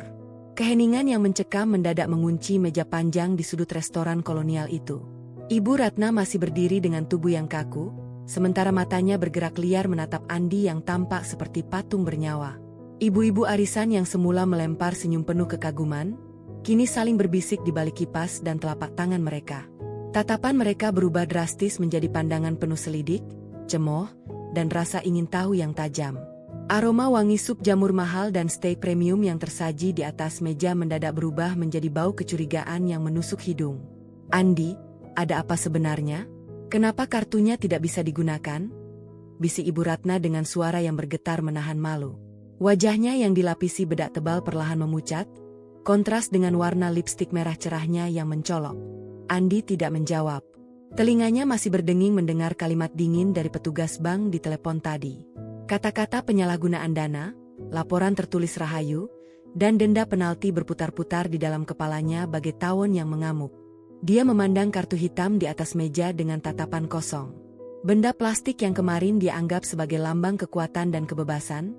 [SPEAKER 1] Keheningan yang mencekam mendadak mengunci meja panjang di sudut restoran kolonial itu. Ibu Ratna masih berdiri dengan tubuh yang kaku, sementara matanya bergerak liar menatap Andi yang tampak seperti patung bernyawa. Ibu-ibu arisan yang semula melempar senyum penuh kekaguman, kini saling berbisik di balik kipas dan telapak tangan mereka. Tatapan mereka berubah drastis menjadi pandangan penuh selidik, cemooh, dan rasa ingin tahu yang tajam. Aroma wangi sup jamur mahal dan steak premium yang tersaji di atas meja mendadak berubah menjadi bau kecurigaan yang menusuk hidung. Andi, ada apa sebenarnya? Kenapa kartunya tidak bisa digunakan? Bisik Ibu Ratna dengan suara yang bergetar menahan malu. Wajahnya yang dilapisi bedak tebal perlahan memucat, kontras dengan warna lipstik merah cerahnya yang mencolok. Andi tidak menjawab. Telinganya masih berdenging mendengar kalimat dingin dari petugas bank di telepon tadi. Kata-kata penyalahgunaan dana, laporan tertulis Rahayu, dan denda penalti berputar-putar di dalam kepalanya bagai tawon yang mengamuk. Dia memandang kartu hitam di atas meja dengan tatapan kosong. Benda plastik yang kemarin dia anggap sebagai lambang kekuatan dan kebebasan,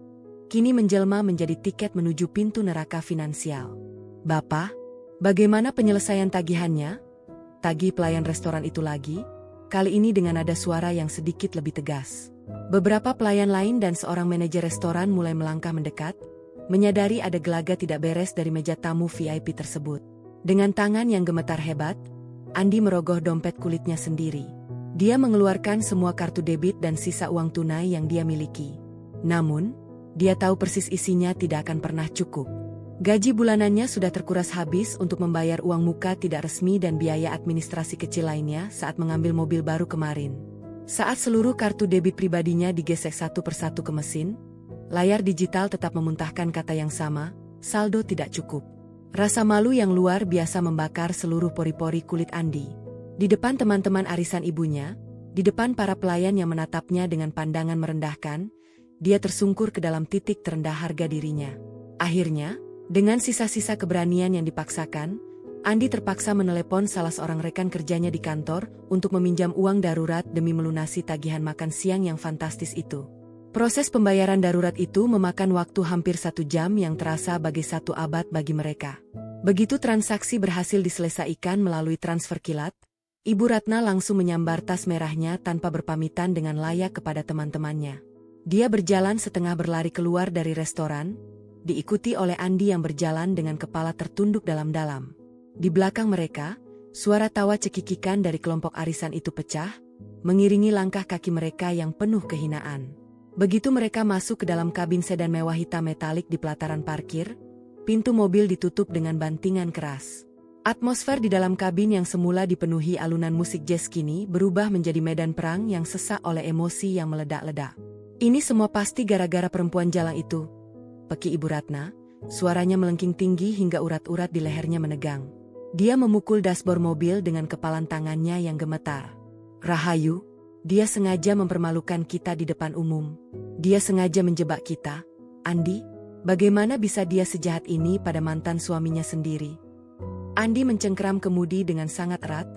[SPEAKER 1] kini menjelma menjadi tiket menuju pintu neraka finansial. "Bapak, bagaimana penyelesaian tagihannya?" Tagih pelayan restoran itu lagi, kali ini dengan nada suara yang sedikit lebih tegas. Beberapa pelayan lain dan seorang manajer restoran mulai melangkah mendekat, menyadari ada gelagat tidak beres dari meja tamu VIP tersebut. Dengan tangan yang gemetar hebat, Andi merogoh dompet kulitnya sendiri. Dia mengeluarkan semua kartu debit dan sisa uang tunai yang dia miliki. Namun, dia tahu persis isinya tidak akan pernah cukup. Gaji bulanannya sudah terkuras habis untuk membayar uang muka tidak resmi dan biaya administrasi kecil lainnya saat mengambil mobil baru kemarin. Saat seluruh kartu debit pribadinya digesek satu persatu ke mesin, layar digital tetap memuntahkan kata yang sama, saldo tidak cukup. Rasa malu yang luar biasa membakar seluruh pori-pori kulit Andi. Di depan teman-teman arisan ibunya, di depan para pelayan yang menatapnya dengan pandangan merendahkan, dia tersungkur ke dalam titik terendah harga dirinya. Akhirnya, dengan sisa-sisa keberanian yang dipaksakan, Andi terpaksa menelepon salah seorang rekan kerjanya di kantor untuk meminjam uang darurat demi melunasi tagihan makan siang yang fantastis itu. Proses pembayaran darurat itu memakan waktu hampir 1 jam yang terasa bagai 1 abad bagi mereka. Begitu transaksi berhasil diselesaikan melalui transfer kilat, Ibu Ratna langsung menyambar tas merahnya tanpa berpamitan dengan layak kepada teman-temannya. Dia berjalan setengah berlari keluar dari restoran, diikuti oleh Andi yang berjalan dengan kepala tertunduk dalam-dalam. Di belakang mereka, suara tawa cekikikan dari kelompok arisan itu pecah, mengiringi langkah kaki mereka yang penuh kehinaan. Begitu mereka masuk ke dalam kabin sedan mewah hitam metalik di pelataran parkir, pintu mobil ditutup dengan bantingan keras. Atmosfer di dalam kabin yang semula dipenuhi alunan musik jazz kini berubah menjadi medan perang yang sesak oleh emosi yang meledak-ledak. "Ini semua pasti gara-gara perempuan jalang itu," peki Ibu Ratna, suaranya melengking tinggi hingga urat-urat di lehernya menegang. Dia memukul dashboard mobil dengan kepalan tangannya yang gemetar. "Rahayu, dia sengaja mempermalukan kita di depan umum. Dia sengaja menjebak kita. Andi, bagaimana bisa dia sejahat ini pada mantan suaminya sendiri?" Andi mencengkeram kemudi dengan sangat erat,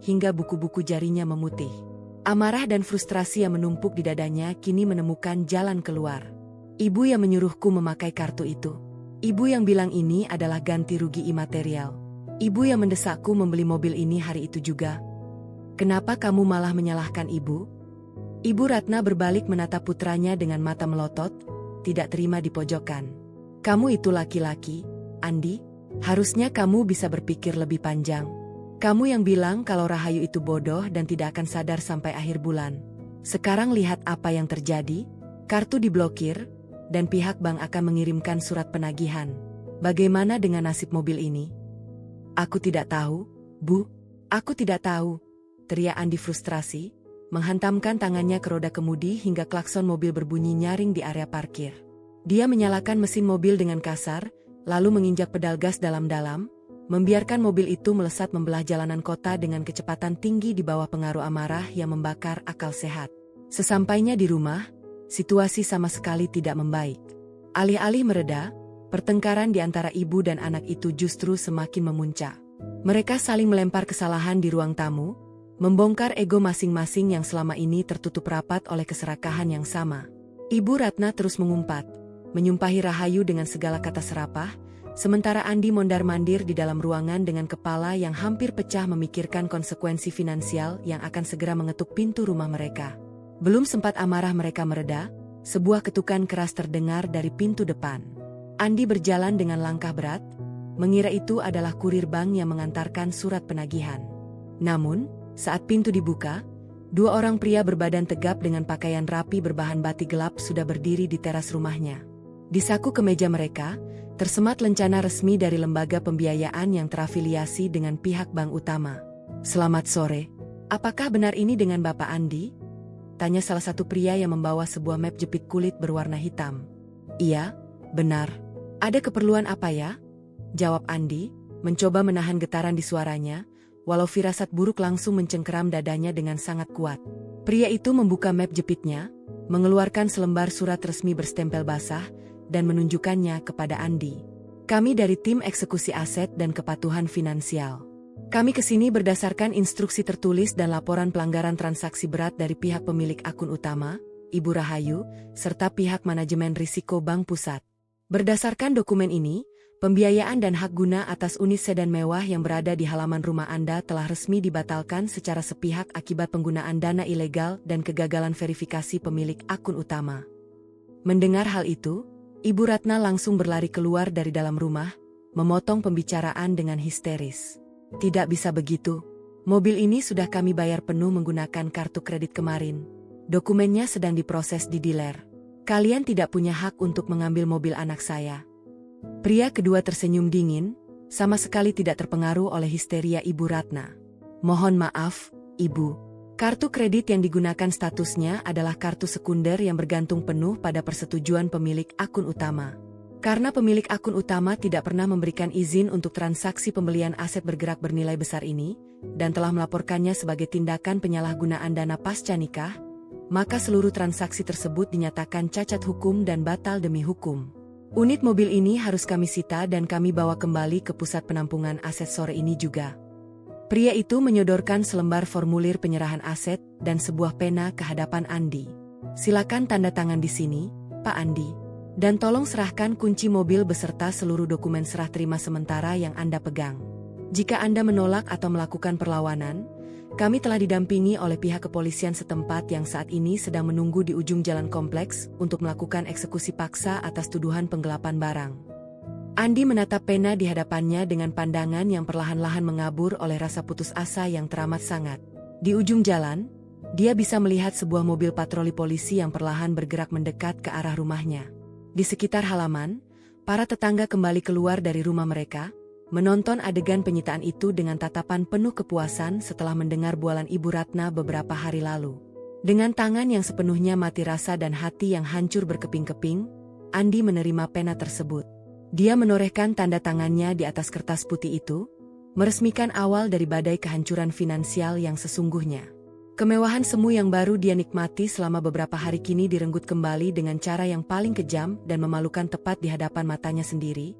[SPEAKER 1] hingga buku-buku jarinya memutih. Amarah dan frustrasi yang menumpuk di dadanya kini menemukan jalan keluar. "Ibu yang menyuruhku memakai kartu itu. Ibu yang bilang ini adalah ganti rugi imaterial. Ibu yang mendesakku membeli mobil ini hari itu juga. Kenapa kamu malah menyalahkan ibu?" Ibu Ratna berbalik menatap putranya dengan mata melotot, tidak terima di pojokan. "Kamu itu laki-laki, Andi. Harusnya kamu bisa berpikir lebih panjang. Kamu yang bilang kalau Rahayu itu bodoh dan tidak akan sadar sampai akhir bulan. Sekarang lihat apa yang terjadi, kartu diblokir, dan pihak bank akan mengirimkan surat penagihan. Bagaimana dengan nasib mobil ini?" "Aku tidak tahu, Bu. Aku tidak tahu," teriak Andi frustrasi, menghantamkan tangannya ke roda kemudi hingga klakson mobil berbunyi nyaring di area parkir. Dia menyalakan mesin mobil dengan kasar, lalu menginjak pedal gas dalam-dalam, membiarkan mobil itu melesat membelah jalanan kota dengan kecepatan tinggi di bawah pengaruh amarah yang membakar akal sehat. Sesampainya di rumah, situasi sama sekali tidak membaik. Alih-alih mereda, pertengkaran di antara ibu dan anak itu justru semakin memuncak. Mereka saling melempar kesalahan di ruang tamu, membongkar ego masing-masing yang selama ini tertutup rapat oleh keserakahan yang sama. Ibu Ratna terus mengumpat, menyumpahi Rahayu dengan segala kata serapah, sementara Andi mondar-mandir di dalam ruangan dengan kepala yang hampir pecah memikirkan konsekuensi finansial yang akan segera mengetuk pintu rumah mereka. Belum sempat amarah mereka mereda, sebuah ketukan keras terdengar dari pintu depan. Andi berjalan dengan langkah berat, mengira itu adalah kurir bank yang mengantarkan surat penagihan. Namun, saat pintu dibuka, 2 orang pria berbadan tegap dengan pakaian rapi berbahan batik gelap sudah berdiri di teras rumahnya. Di saku kemeja mereka, tersemat lencana resmi dari lembaga pembiayaan yang terafiliasi dengan pihak bank utama. "Selamat sore. Apakah benar ini dengan Bapak Andi?" tanya salah satu pria yang membawa sebuah map jepit kulit berwarna hitam. "Iya, benar. Ada keperluan apa ya?" jawab Andi, mencoba menahan getaran di suaranya, walau firasat buruk langsung mencengkeram dadanya dengan sangat kuat. Pria itu membuka map jepitnya, mengeluarkan selembar surat resmi berstempel basah, dan menunjukkannya kepada Andi. "Kami dari tim eksekusi aset dan kepatuhan finansial. Kami kesini berdasarkan instruksi tertulis dan laporan pelanggaran transaksi berat dari pihak pemilik akun utama, Ibu Rahayu, serta pihak manajemen risiko Bank Pusat. Berdasarkan dokumen ini, Pembiayaan dan hak guna atas unit sedan mewah yang berada di halaman rumah Anda telah resmi dibatalkan secara sepihak akibat penggunaan dana ilegal dan kegagalan verifikasi pemilik akun utama. Mendengar hal itu, Ibu Ratna langsung berlari keluar dari dalam rumah, memotong pembicaraan dengan histeris. Tidak bisa begitu. Mobil ini sudah kami bayar penuh menggunakan kartu kredit kemarin. Dokumennya sedang diproses di dealer. Kalian tidak punya hak untuk mengambil mobil anak saya. Pria kedua tersenyum dingin, sama sekali tidak terpengaruh oleh histeria Ibu Ratna. Mohon maaf, Ibu. Kartu kredit yang digunakan statusnya adalah kartu sekunder yang bergantung penuh pada persetujuan pemilik akun utama. Karena pemilik akun utama tidak pernah memberikan izin untuk transaksi pembelian aset bergerak bernilai besar ini, dan telah melaporkannya sebagai tindakan penyalahgunaan dana pasca nikah, maka seluruh transaksi tersebut dinyatakan cacat hukum dan batal demi hukum. Unit mobil ini harus kami sita dan kami bawa kembali ke pusat penampungan aset sore ini juga. Pria itu menyodorkan selembar formulir penyerahan aset dan sebuah pena ke hadapan Andi. Silakan tanda tangan di sini, Pak Andi. Dan tolong serahkan kunci mobil beserta seluruh dokumen serah terima sementara yang Anda pegang. Jika Anda menolak atau melakukan perlawanan, kami telah didampingi oleh pihak kepolisian setempat yang saat ini sedang menunggu di ujung jalan kompleks untuk melakukan eksekusi paksa atas tuduhan penggelapan barang. Andi menatap pena di hadapannya dengan pandangan yang perlahan-lahan mengabur oleh rasa putus asa yang teramat sangat. Di ujung jalan, dia bisa melihat sebuah mobil patroli polisi yang perlahan bergerak mendekat ke arah rumahnya. Di sekitar halaman, para tetangga kembali keluar dari rumah mereka, menonton adegan penyitaan itu dengan tatapan penuh kepuasan setelah mendengar bualan Ibu Ratna beberapa hari lalu. Dengan tangan yang sepenuhnya mati rasa dan hati yang hancur berkeping-keping, Andi menerima pena tersebut. Dia menorehkan tanda tangannya di atas kertas putih itu, meresmikan awal dari badai kehancuran finansial yang sesungguhnya. Kemewahan semu yang baru dia nikmati selama beberapa hari kini direnggut kembali dengan cara yang paling kejam dan memalukan tepat di hadapan matanya sendiri,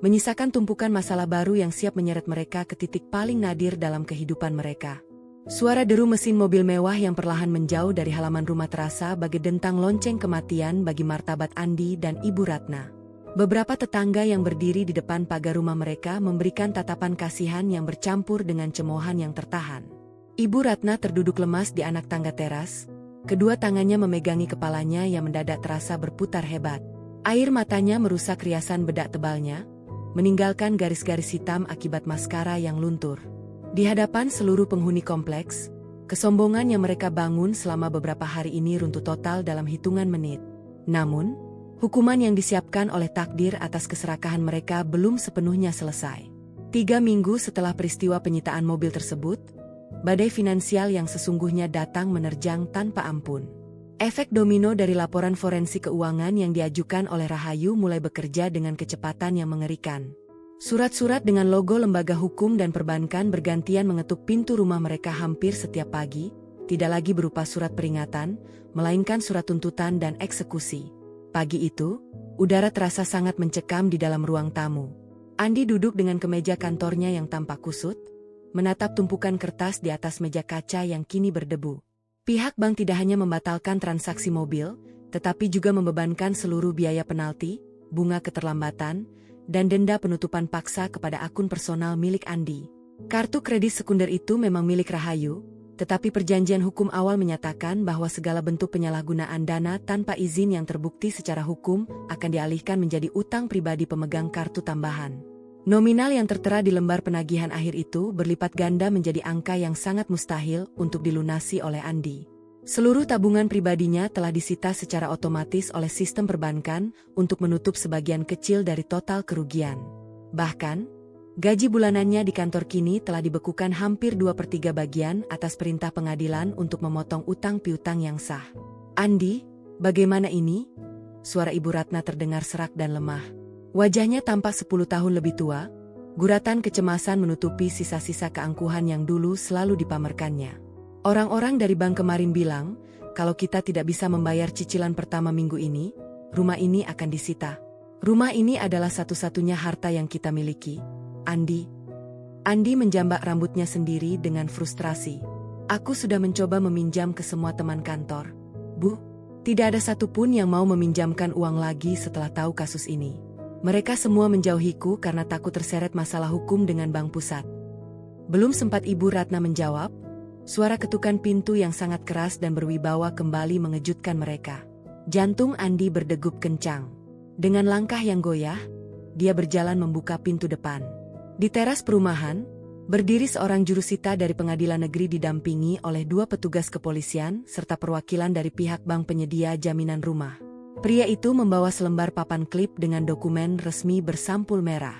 [SPEAKER 1] menyisakan tumpukan masalah baru yang siap menyeret mereka ke titik paling nadir dalam kehidupan mereka. Suara deru mesin mobil mewah yang perlahan menjauh dari halaman rumah terasa bagai dentang lonceng kematian bagi martabat Andi dan Ibu Ratna. Beberapa tetangga yang berdiri di depan pagar rumah mereka memberikan tatapan kasihan yang bercampur dengan cemoohan yang tertahan. Ibu Ratna terduduk lemas di anak tangga teras, kedua tangannya memegangi kepalanya yang mendadak terasa berputar hebat. Air matanya merusak riasan bedak tebalnya, meninggalkan garis-garis hitam akibat maskara yang luntur. Di hadapan seluruh penghuni kompleks, kesombongan yang mereka bangun selama beberapa hari ini runtuh total dalam hitungan menit. Namun, hukuman yang disiapkan oleh takdir atas keserakahan mereka belum sepenuhnya selesai. 3 minggu setelah peristiwa penyitaan mobil tersebut, badai finansial yang sesungguhnya datang menerjang tanpa ampun. Efek domino dari laporan forensik keuangan yang diajukan oleh Rahayu mulai bekerja dengan kecepatan yang mengerikan. Surat-surat dengan logo lembaga hukum dan perbankan bergantian mengetuk pintu rumah mereka hampir setiap pagi, tidak lagi berupa surat peringatan, melainkan surat tuntutan dan eksekusi. Pagi itu, udara terasa sangat mencekam di dalam ruang tamu. Andi duduk dengan kemeja kantornya yang tampak kusut, menatap tumpukan kertas di atas meja kaca yang kini berdebu. Pihak bank tidak hanya membatalkan transaksi mobil, tetapi juga membebankan seluruh biaya penalti, bunga keterlambatan, dan denda penutupan paksa kepada akun personal milik Andi. Kartu kredit sekunder itu memang milik Rahayu, tetapi perjanjian hukum awal menyatakan bahwa segala bentuk penyalahgunaan dana tanpa izin yang terbukti secara hukum akan dialihkan menjadi utang pribadi pemegang kartu tambahan. Nominal yang tertera di lembar penagihan akhir itu berlipat ganda menjadi angka yang sangat mustahil untuk dilunasi oleh Andi. Seluruh tabungan pribadinya telah disita secara otomatis oleh sistem perbankan untuk menutup sebagian kecil dari total kerugian. Bahkan, gaji bulanannya di kantor kini telah dibekukan hampir 2/3 bagian atas perintah pengadilan untuk memotong utang piutang yang sah. Andi, bagaimana ini? Suara Ibu Ratna terdengar serak dan lemah. Wajahnya tampak 10 tahun lebih tua, guratan kecemasan menutupi sisa-sisa keangkuhan yang dulu selalu dipamerkannya. Orang-orang dari bank kemarin bilang, kalau kita tidak bisa membayar cicilan pertama minggu ini, rumah ini akan disita. Rumah ini adalah satu-satunya harta yang kita miliki. Andi. Andi menjambak rambutnya sendiri dengan frustrasi. Aku sudah mencoba meminjam ke semua teman kantor. Bu, tidak ada satupun yang mau meminjamkan uang lagi setelah tahu kasus ini. Mereka semua menjauhiku karena takut terseret masalah hukum dengan Bank Pusat. Belum sempat Ibu Ratna menjawab, suara ketukan pintu yang sangat keras dan berwibawa kembali mengejutkan mereka. Jantung Andi berdegup kencang. Dengan langkah yang goyah, dia berjalan membuka pintu depan. Di teras perumahan, berdiri seorang jurusita dari pengadilan negeri didampingi oleh 2 petugas kepolisian serta perwakilan dari pihak bank penyedia jaminan rumah. Pria itu membawa selembar papan klip dengan dokumen resmi bersampul merah.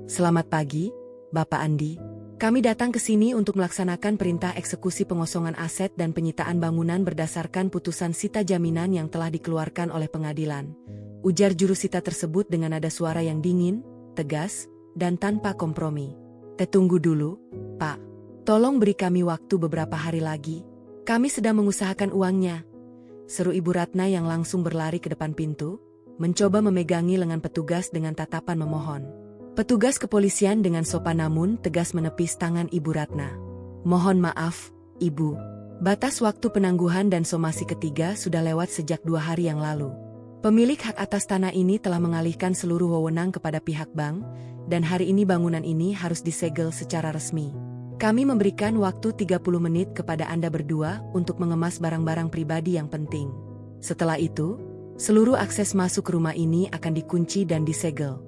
[SPEAKER 1] "Selamat pagi, Bapak Andi. Kami datang ke sini untuk melaksanakan perintah eksekusi pengosongan aset dan penyitaan bangunan berdasarkan putusan sita jaminan yang telah dikeluarkan oleh pengadilan," ujar jurusita tersebut dengan nada suara yang dingin, tegas, dan tanpa kompromi. "Tunggu dulu, Pak. Tolong beri kami waktu beberapa hari lagi. Kami sedang mengusahakan uangnya," seru Ibu Ratna yang langsung berlari ke depan pintu, mencoba memegangi lengan petugas dengan tatapan memohon. Petugas kepolisian dengan sopan namun tegas menepis tangan Ibu Ratna. "Mohon maaf, Ibu. Batas waktu penangguhan dan somasi ketiga sudah lewat sejak 2 hari yang lalu. Pemilik hak atas tanah ini telah mengalihkan seluruh wewenang kepada pihak bank, dan hari ini bangunan ini harus disegel secara resmi. Kami memberikan waktu 30 menit kepada Anda berdua untuk mengemas barang-barang pribadi yang penting. Setelah itu, seluruh akses masuk rumah ini akan dikunci dan disegel."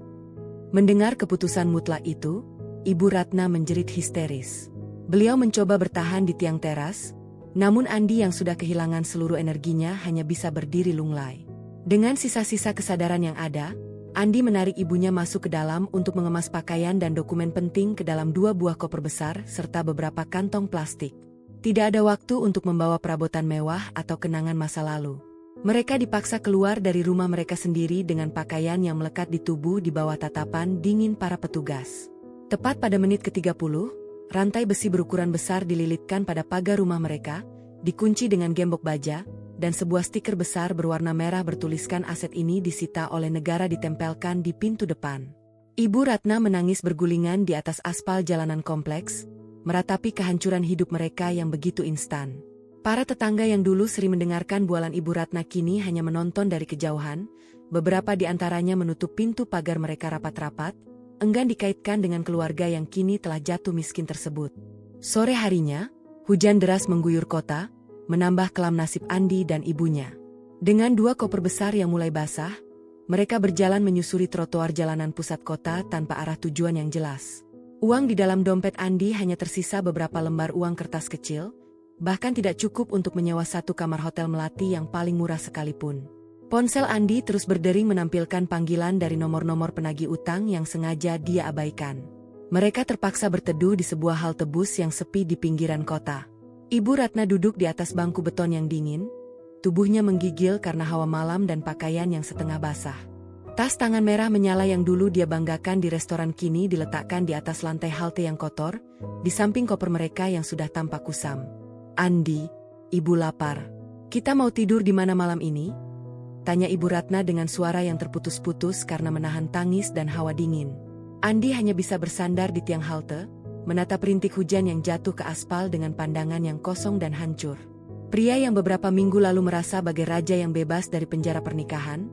[SPEAKER 1] Mendengar keputusan mutlak itu, Ibu Ratna menjerit histeris. Beliau mencoba bertahan di tiang teras, namun Andi yang sudah kehilangan seluruh energinya hanya bisa berdiri lunglai. Dengan sisa-sisa kesadaran yang ada, Andi menarik ibunya masuk ke dalam untuk mengemas pakaian dan dokumen penting ke dalam 2 buah koper besar serta beberapa kantong plastik. Tidak ada waktu untuk membawa perabotan mewah atau kenangan masa lalu. Mereka dipaksa keluar dari rumah mereka sendiri dengan pakaian yang melekat di tubuh di bawah tatapan dingin para petugas. Tepat pada menit ke-30, rantai besi berukuran besar dililitkan pada pagar rumah mereka, dikunci dengan gembok baja, dan sebuah stiker besar berwarna merah bertuliskan aset ini disita oleh negara ditempelkan di pintu depan. Ibu Ratna menangis bergulingan di atas aspal jalanan kompleks, meratapi kehancuran hidup mereka yang begitu instan. Para tetangga yang dulu sering mendengarkan bualan Ibu Ratna kini hanya menonton dari kejauhan, beberapa di antaranya menutup pintu pagar mereka rapat-rapat, enggan dikaitkan dengan keluarga yang kini telah jatuh miskin tersebut. Sore harinya, hujan deras mengguyur kota, menambah kelam nasib Andi dan ibunya. Dengan 2 koper besar yang mulai basah, mereka berjalan menyusuri trotoar jalanan pusat kota tanpa arah tujuan yang jelas. Uang di dalam dompet Andi hanya tersisa beberapa lembar uang kertas kecil, bahkan tidak cukup untuk menyewa 1 kamar hotel melati yang paling murah sekalipun. Ponsel Andi terus berdering menampilkan panggilan dari nomor-nomor penagih utang yang sengaja dia abaikan. Mereka terpaksa berteduh di sebuah halte bus yang sepi di pinggiran kota. Ibu Ratna duduk di atas bangku beton yang dingin, tubuhnya menggigil karena hawa malam dan pakaian yang setengah basah. Tas tangan merah menyala yang dulu dia banggakan di restoran kini diletakkan di atas lantai halte yang kotor, di samping koper mereka yang sudah tampak kusam. "Andi, Ibu lapar. Kita mau tidur di mana malam ini?" tanya Ibu Ratna dengan suara yang terputus-putus karena menahan tangis dan hawa dingin. Andi hanya bisa bersandar di tiang halte, menatap rintik hujan yang jatuh ke aspal dengan pandangan yang kosong dan hancur. Pria yang beberapa minggu lalu merasa bagai raja yang bebas dari penjara pernikahan,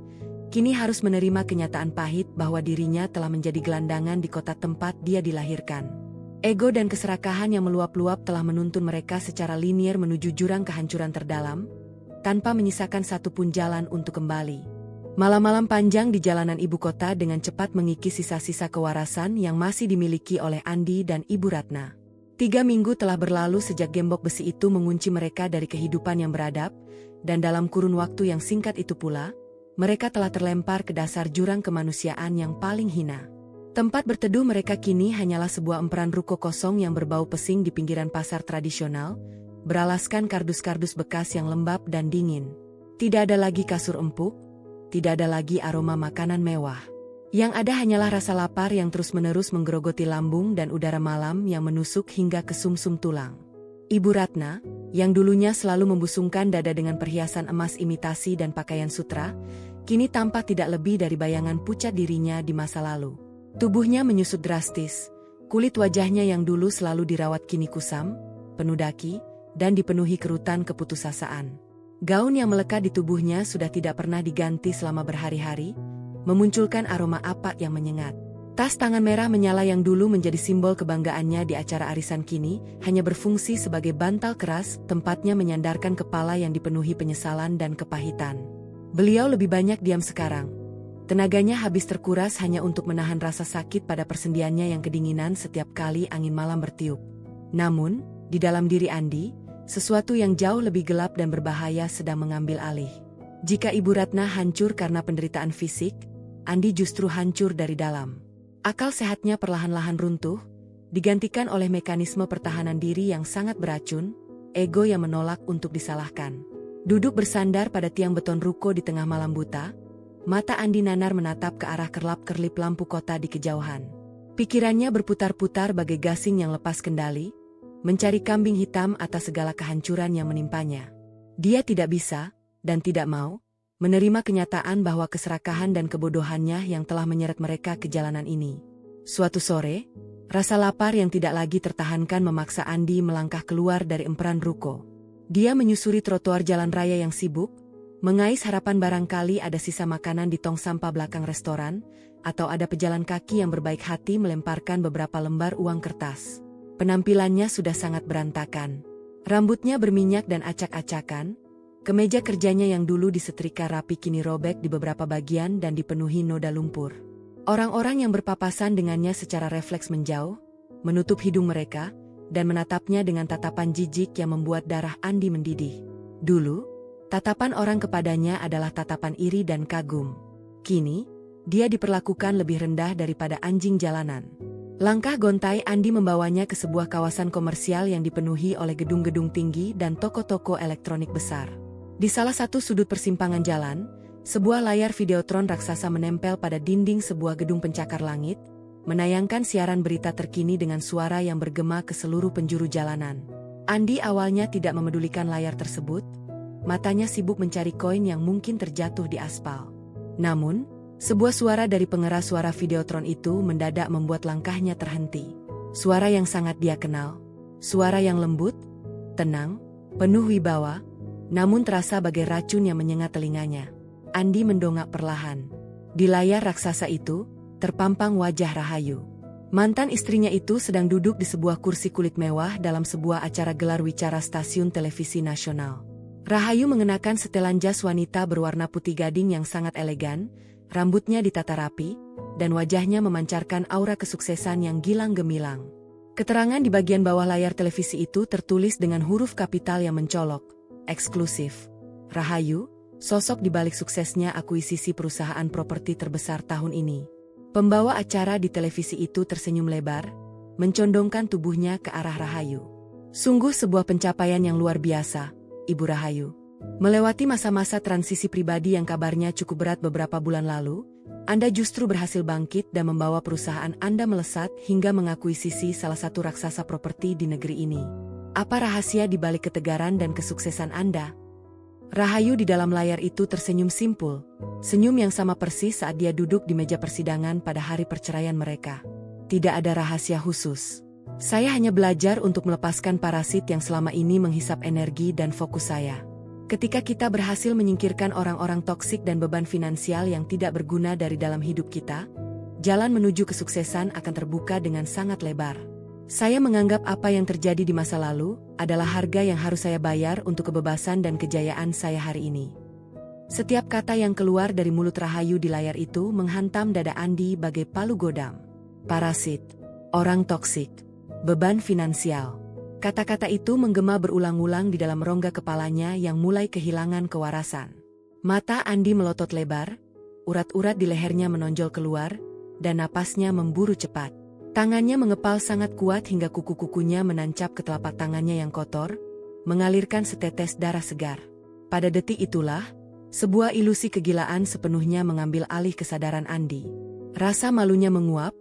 [SPEAKER 1] kini harus menerima kenyataan pahit bahwa dirinya telah menjadi gelandangan di kota tempat dia dilahirkan. Ego dan keserakahan yang meluap-luap telah menuntun mereka secara linier menuju jurang kehancuran terdalam, tanpa menyisakan satupun jalan untuk kembali. Malam-malam panjang di jalanan ibu kota dengan cepat mengikis sisa-sisa kewarasan yang masih dimiliki oleh Andi dan Ibu Ratna. 3 minggu telah berlalu sejak gembok besi itu mengunci mereka dari kehidupan yang beradab, dan dalam kurun waktu yang singkat itu pula, mereka telah terlempar ke dasar jurang kemanusiaan yang paling hina. Tempat berteduh mereka kini hanyalah sebuah emperan ruko kosong yang berbau pesing di pinggiran pasar tradisional, beralaskan kardus-kardus bekas yang lembab dan dingin. Tidak ada lagi kasur empuk, tidak ada lagi aroma makanan mewah. Yang ada hanyalah rasa lapar yang terus-menerus menggerogoti lambung dan udara malam yang menusuk hingga ke sumsum tulang. Ibu Ratna, yang dulunya selalu membusungkan dada dengan perhiasan emas imitasi dan pakaian sutra, kini tampak tidak lebih dari bayangan pucat dirinya di masa lalu. Tubuhnya menyusut drastis, kulit wajahnya yang dulu selalu dirawat kini kusam, penuh daki, dan dipenuhi kerutan keputusasaan. Gaun yang melekat di tubuhnya sudah tidak pernah diganti selama berhari-hari, memunculkan aroma apa yang menyengat. Tas tangan merah menyala yang dulu menjadi simbol kebanggaannya di acara arisan kini hanya berfungsi sebagai bantal keras, tempatnya menyandarkan kepala yang dipenuhi penyesalan dan kepahitan. Beliau lebih banyak diam sekarang. Tenaganya habis terkuras hanya untuk menahan rasa sakit pada persendiannya yang kedinginan setiap kali angin malam bertiup. Namun, di dalam diri Andi, sesuatu yang jauh lebih gelap dan berbahaya sedang mengambil alih. Jika Ibu Ratna hancur karena penderitaan fisik, Andi justru hancur dari dalam. Akal sehatnya perlahan-lahan runtuh, digantikan oleh mekanisme pertahanan diri yang sangat beracun, ego yang menolak untuk disalahkan. Duduk bersandar pada tiang beton ruko di tengah malam buta, mata Andi nanar menatap ke arah kerlap-kerlip lampu kota di kejauhan. Pikirannya berputar-putar bagai gasing yang lepas kendali, mencari kambing hitam atas segala kehancuran yang menimpanya. Dia tidak bisa, dan tidak mau, menerima kenyataan bahwa keserakahan dan kebodohannya yang telah menyeret mereka ke jalanan ini. Suatu sore, rasa lapar yang tidak lagi tertahankan memaksa Andi melangkah keluar dari emperan ruko. Dia menyusuri trotoar jalan raya yang sibuk, mengais harapan barangkali ada sisa makanan di tong sampah belakang restoran, atau ada pejalan kaki yang berbaik hati melemparkan beberapa lembar uang kertas. Penampilannya sudah sangat berantakan. Rambutnya berminyak dan acak-acakan. Kemeja kerjanya yang dulu disetrika rapi kini robek di beberapa bagian dan dipenuhi noda lumpur. Orang-orang yang berpapasan dengannya secara refleks menjauh, menutup hidung mereka, dan menatapnya dengan tatapan jijik yang membuat darah Andi mendidih. Dulu, tatapan orang kepadanya adalah tatapan iri dan kagum. Kini, dia diperlakukan lebih rendah daripada anjing jalanan. Langkah gontai Andi membawanya ke sebuah kawasan komersial yang dipenuhi oleh gedung-gedung tinggi dan toko-toko elektronik besar. Di salah satu sudut persimpangan jalan, sebuah layar videotron raksasa menempel pada dinding sebuah gedung pencakar langit, menayangkan siaran berita terkini dengan suara yang bergema ke seluruh penjuru jalanan. Andi awalnya tidak memedulikan layar tersebut, matanya sibuk mencari koin yang mungkin terjatuh di aspal. Namun, sebuah suara dari pengeras suara videotron itu mendadak membuat langkahnya terhenti. Suara yang sangat dia kenal, suara yang lembut, tenang, penuh wibawa, namun terasa bagai racun yang menyengat telinganya. Andi mendongak perlahan. Di layar raksasa itu, terpampang wajah Rahayu. Mantan istrinya itu sedang duduk di sebuah kursi kulit mewah dalam sebuah acara gelar wicara stasiun televisi nasional. Rahayu mengenakan setelan jas wanita berwarna putih gading yang sangat elegan, rambutnya ditata rapi, dan wajahnya memancarkan aura kesuksesan yang gilang gemilang. Keterangan di bagian bawah layar televisi itu tertulis dengan huruf kapital yang mencolok. Eksklusif. Rahayu, sosok di balik suksesnya akuisisi perusahaan properti terbesar tahun ini. Pembawa acara di televisi itu tersenyum lebar, mencondongkan tubuhnya ke arah Rahayu. Sungguh sebuah pencapaian yang luar biasa, Ibu Rahayu. Melewati masa-masa transisi pribadi yang kabarnya cukup berat beberapa bulan lalu, Anda justru berhasil bangkit dan membawa perusahaan Anda melesat hingga mengakuisisi salah satu raksasa properti di negeri ini. Apa rahasia di balik ketegaran dan kesuksesan Anda? Rahayu di dalam layar itu tersenyum simpul, senyum yang sama persis saat dia duduk di meja persidangan pada hari perceraian mereka. Tidak ada rahasia khusus. Saya hanya belajar untuk melepaskan parasit yang selama ini menghisap energi dan fokus saya. Ketika kita berhasil menyingkirkan orang-orang toksik dan beban finansial yang tidak berguna dari dalam hidup kita, jalan menuju kesuksesan akan terbuka dengan sangat lebar. Saya menganggap apa yang terjadi di masa lalu adalah harga yang harus saya bayar untuk kebebasan dan kejayaan saya hari ini. Setiap kata yang keluar dari mulut Rahayu di layar itu menghantam dada Andi bagai palu godam. Parasit, orang toksik, beban finansial. Kata-kata itu menggema berulang-ulang di dalam rongga kepalanya yang mulai kehilangan kewarasan. Mata Andi melotot lebar, urat-urat di lehernya menonjol keluar, dan napasnya memburu cepat. Tangannya mengepal sangat kuat hingga kuku-kukunya menancap ke telapak tangannya yang kotor, mengalirkan setetes darah segar. Pada detik itulah, sebuah ilusi kegilaan sepenuhnya mengambil alih kesadaran Andi. Rasa malunya menguap,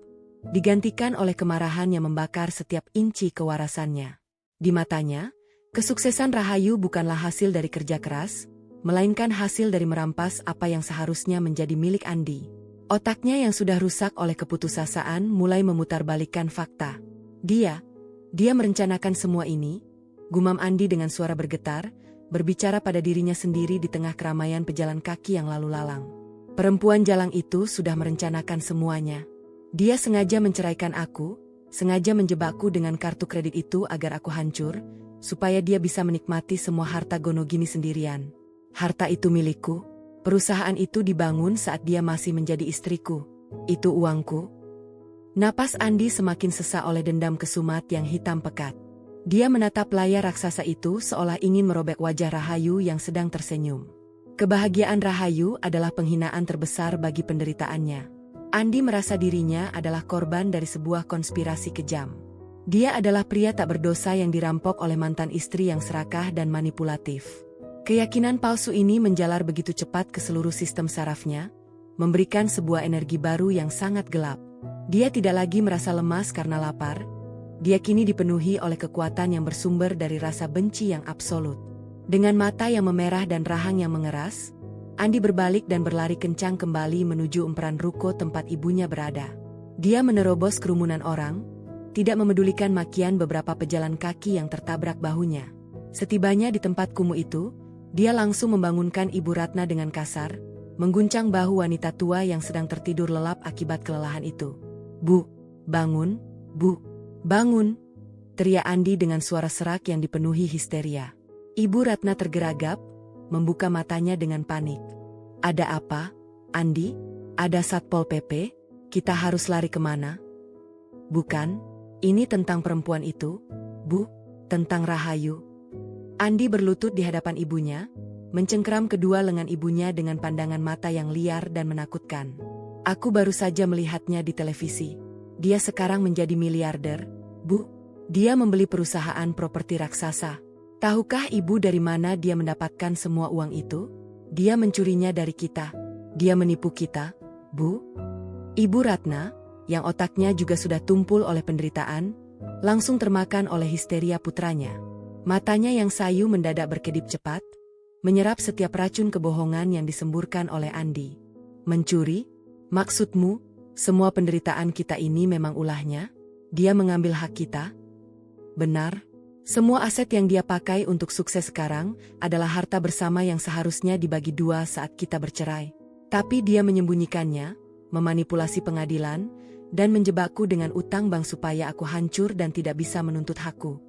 [SPEAKER 1] digantikan oleh kemarahan yang membakar setiap inci kewarasannya. Di matanya, kesuksesan Rahayu bukanlah hasil dari kerja keras, melainkan hasil dari merampas apa yang seharusnya menjadi milik Andi. Otaknya yang sudah rusak oleh keputusasaan mulai memutarbalikkan fakta. Dia merencanakan semua ini, gumam Andi dengan suara bergetar, berbicara pada dirinya sendiri di tengah keramaian pejalan kaki yang lalu lalang. Perempuan jalang itu sudah merencanakan semuanya. Dia sengaja menceraikan aku, sengaja menjebakku dengan kartu kredit itu agar aku hancur, supaya dia bisa menikmati semua harta Gonogini sendirian. Harta itu milikku. Perusahaan itu dibangun saat dia masih menjadi istriku. Itu uangku. Napas Andi semakin sesak oleh dendam kesumat yang hitam pekat. Dia menatap layar raksasa itu seolah ingin merobek wajah Rahayu yang sedang tersenyum. Kebahagiaan Rahayu adalah penghinaan terbesar bagi penderitaannya. Andi merasa dirinya adalah korban dari sebuah konspirasi kejam. Dia adalah pria tak berdosa yang dirampok oleh mantan istri yang serakah dan manipulatif. Keyakinan palsu ini menjalar begitu cepat ke seluruh sistem sarafnya, memberikan sebuah energi baru yang sangat gelap. Dia tidak lagi merasa lemas karena lapar. Dia kini dipenuhi oleh kekuatan yang bersumber dari rasa benci yang absolut. Dengan mata yang memerah dan rahang yang mengeras, Andi berbalik dan berlari kencang kembali menuju emperan ruko tempat ibunya berada. Dia menerobos kerumunan orang, tidak memedulikan makian beberapa pejalan kaki yang tertabrak bahunya. Setibanya di tempat kumuh itu, dia langsung membangunkan Ibu Ratna dengan kasar, mengguncang bahu wanita tua yang sedang tertidur lelap akibat kelelahan itu. "Bu, bangun, Bu, bangun!" teriak Andi dengan suara serak yang dipenuhi histeria. Ibu Ratna tergeragap, membuka matanya dengan panik. "Ada apa, Andi? Ada Satpol PP? Kita harus lari kemana?" "Bukan, ini tentang perempuan itu, Bu, tentang Rahayu." Andi berlutut di hadapan ibunya, mencengkeram kedua lengan ibunya dengan pandangan mata yang liar dan menakutkan. "Aku baru saja melihatnya di televisi. Dia sekarang menjadi miliarder, Bu. Dia membeli perusahaan properti raksasa. Tahukah ibu dari mana dia mendapatkan semua uang itu? Dia mencurinya dari kita. Dia menipu kita, Bu." Ibu Ratna, yang otaknya juga sudah tumpul oleh penderitaan, langsung termakan oleh histeria putranya. Matanya yang sayu mendadak berkedip cepat, menyerap setiap racun kebohongan yang disemburkan oleh Andi. "Mencuri? Maksudmu, semua penderitaan kita ini memang ulahnya? Dia mengambil hak kita?" "Benar. Semua aset yang dia pakai untuk sukses sekarang adalah harta bersama yang seharusnya dibagi dua saat kita bercerai. Tapi dia menyembunyikannya, memanipulasi pengadilan, dan menjebakku dengan utang bank supaya aku hancur dan tidak bisa menuntut hakku."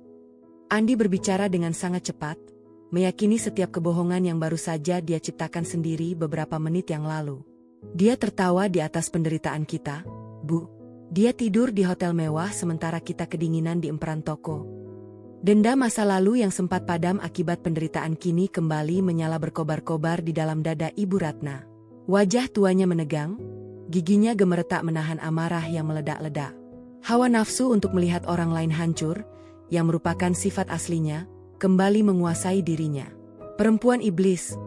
[SPEAKER 1] Andi berbicara dengan sangat cepat, meyakini setiap kebohongan yang baru saja dia ciptakan sendiri beberapa menit yang lalu. "Dia tertawa di atas penderitaan kita, Bu. Dia tidur di hotel mewah sementara kita kedinginan di emperan toko." Dendam masa lalu yang sempat padam akibat penderitaan kini kembali menyala berkobar-kobar di dalam dada Ibu Ratna. Wajah tuanya menegang, giginya gemeretak menahan amarah yang meledak-ledak. Hawa nafsu untuk melihat orang lain hancur, yang merupakan sifat aslinya, kembali menguasai dirinya. "Perempuan iblis!"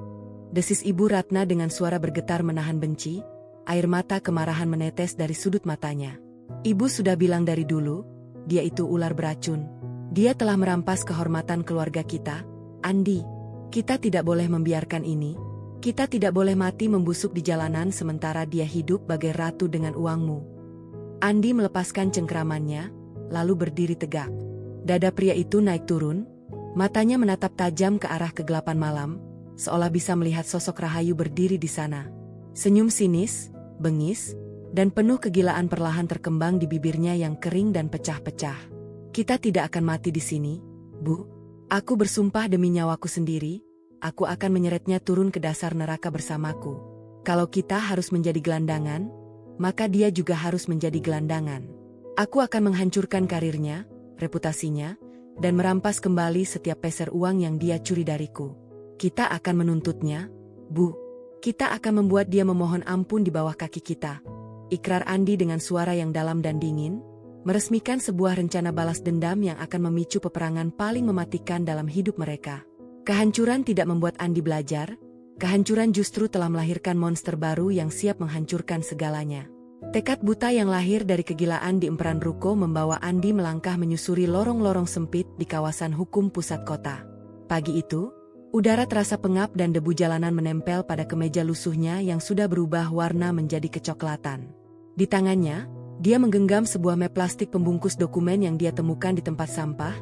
[SPEAKER 1] desis Ibu Ratna dengan suara bergetar menahan benci, air mata kemarahan menetes dari sudut matanya. "Ibu sudah bilang dari dulu, dia itu ular beracun. Dia telah merampas kehormatan keluarga kita, Andi. Kita tidak boleh membiarkan ini. Kita tidak boleh mati membusuk di jalanan sementara dia hidup bagai ratu dengan uangmu." Andi melepaskan cengkeramannya, lalu berdiri tegak. Dada pria itu naik turun, matanya menatap tajam ke arah kegelapan malam, seolah bisa melihat sosok Rahayu berdiri di sana. Senyum sinis, bengis, dan penuh kegilaan perlahan terkembang di bibirnya yang kering dan pecah-pecah. "Kita tidak akan mati di sini, Bu. Aku bersumpah demi nyawaku sendiri, aku akan menyeretnya turun ke dasar neraka bersamaku. Kalau kita harus menjadi gelandangan, maka dia juga harus menjadi gelandangan. Aku akan menghancurkan karirnya, reputasinya, dan merampas kembali setiap peser uang yang dia curi dariku. Kita akan menuntutnya, Bu. Kita akan membuat dia memohon ampun di bawah kaki kita." Ikrar Andi dengan suara yang dalam dan dingin, meresmikan sebuah rencana balas dendam yang akan memicu peperangan paling mematikan dalam hidup mereka. Kehancuran tidak membuat Andi belajar, kehancuran justru telah melahirkan monster baru yang siap menghancurkan segalanya. Tekad buta yang lahir dari kegilaan di emperan ruko membawa Andi melangkah menyusuri lorong-lorong sempit di kawasan hukum pusat kota. Pagi itu, udara terasa pengap dan debu jalanan menempel pada kemeja lusuhnya yang sudah berubah warna menjadi kecoklatan. Di tangannya, dia menggenggam sebuah map plastik pembungkus dokumen yang dia temukan di tempat sampah,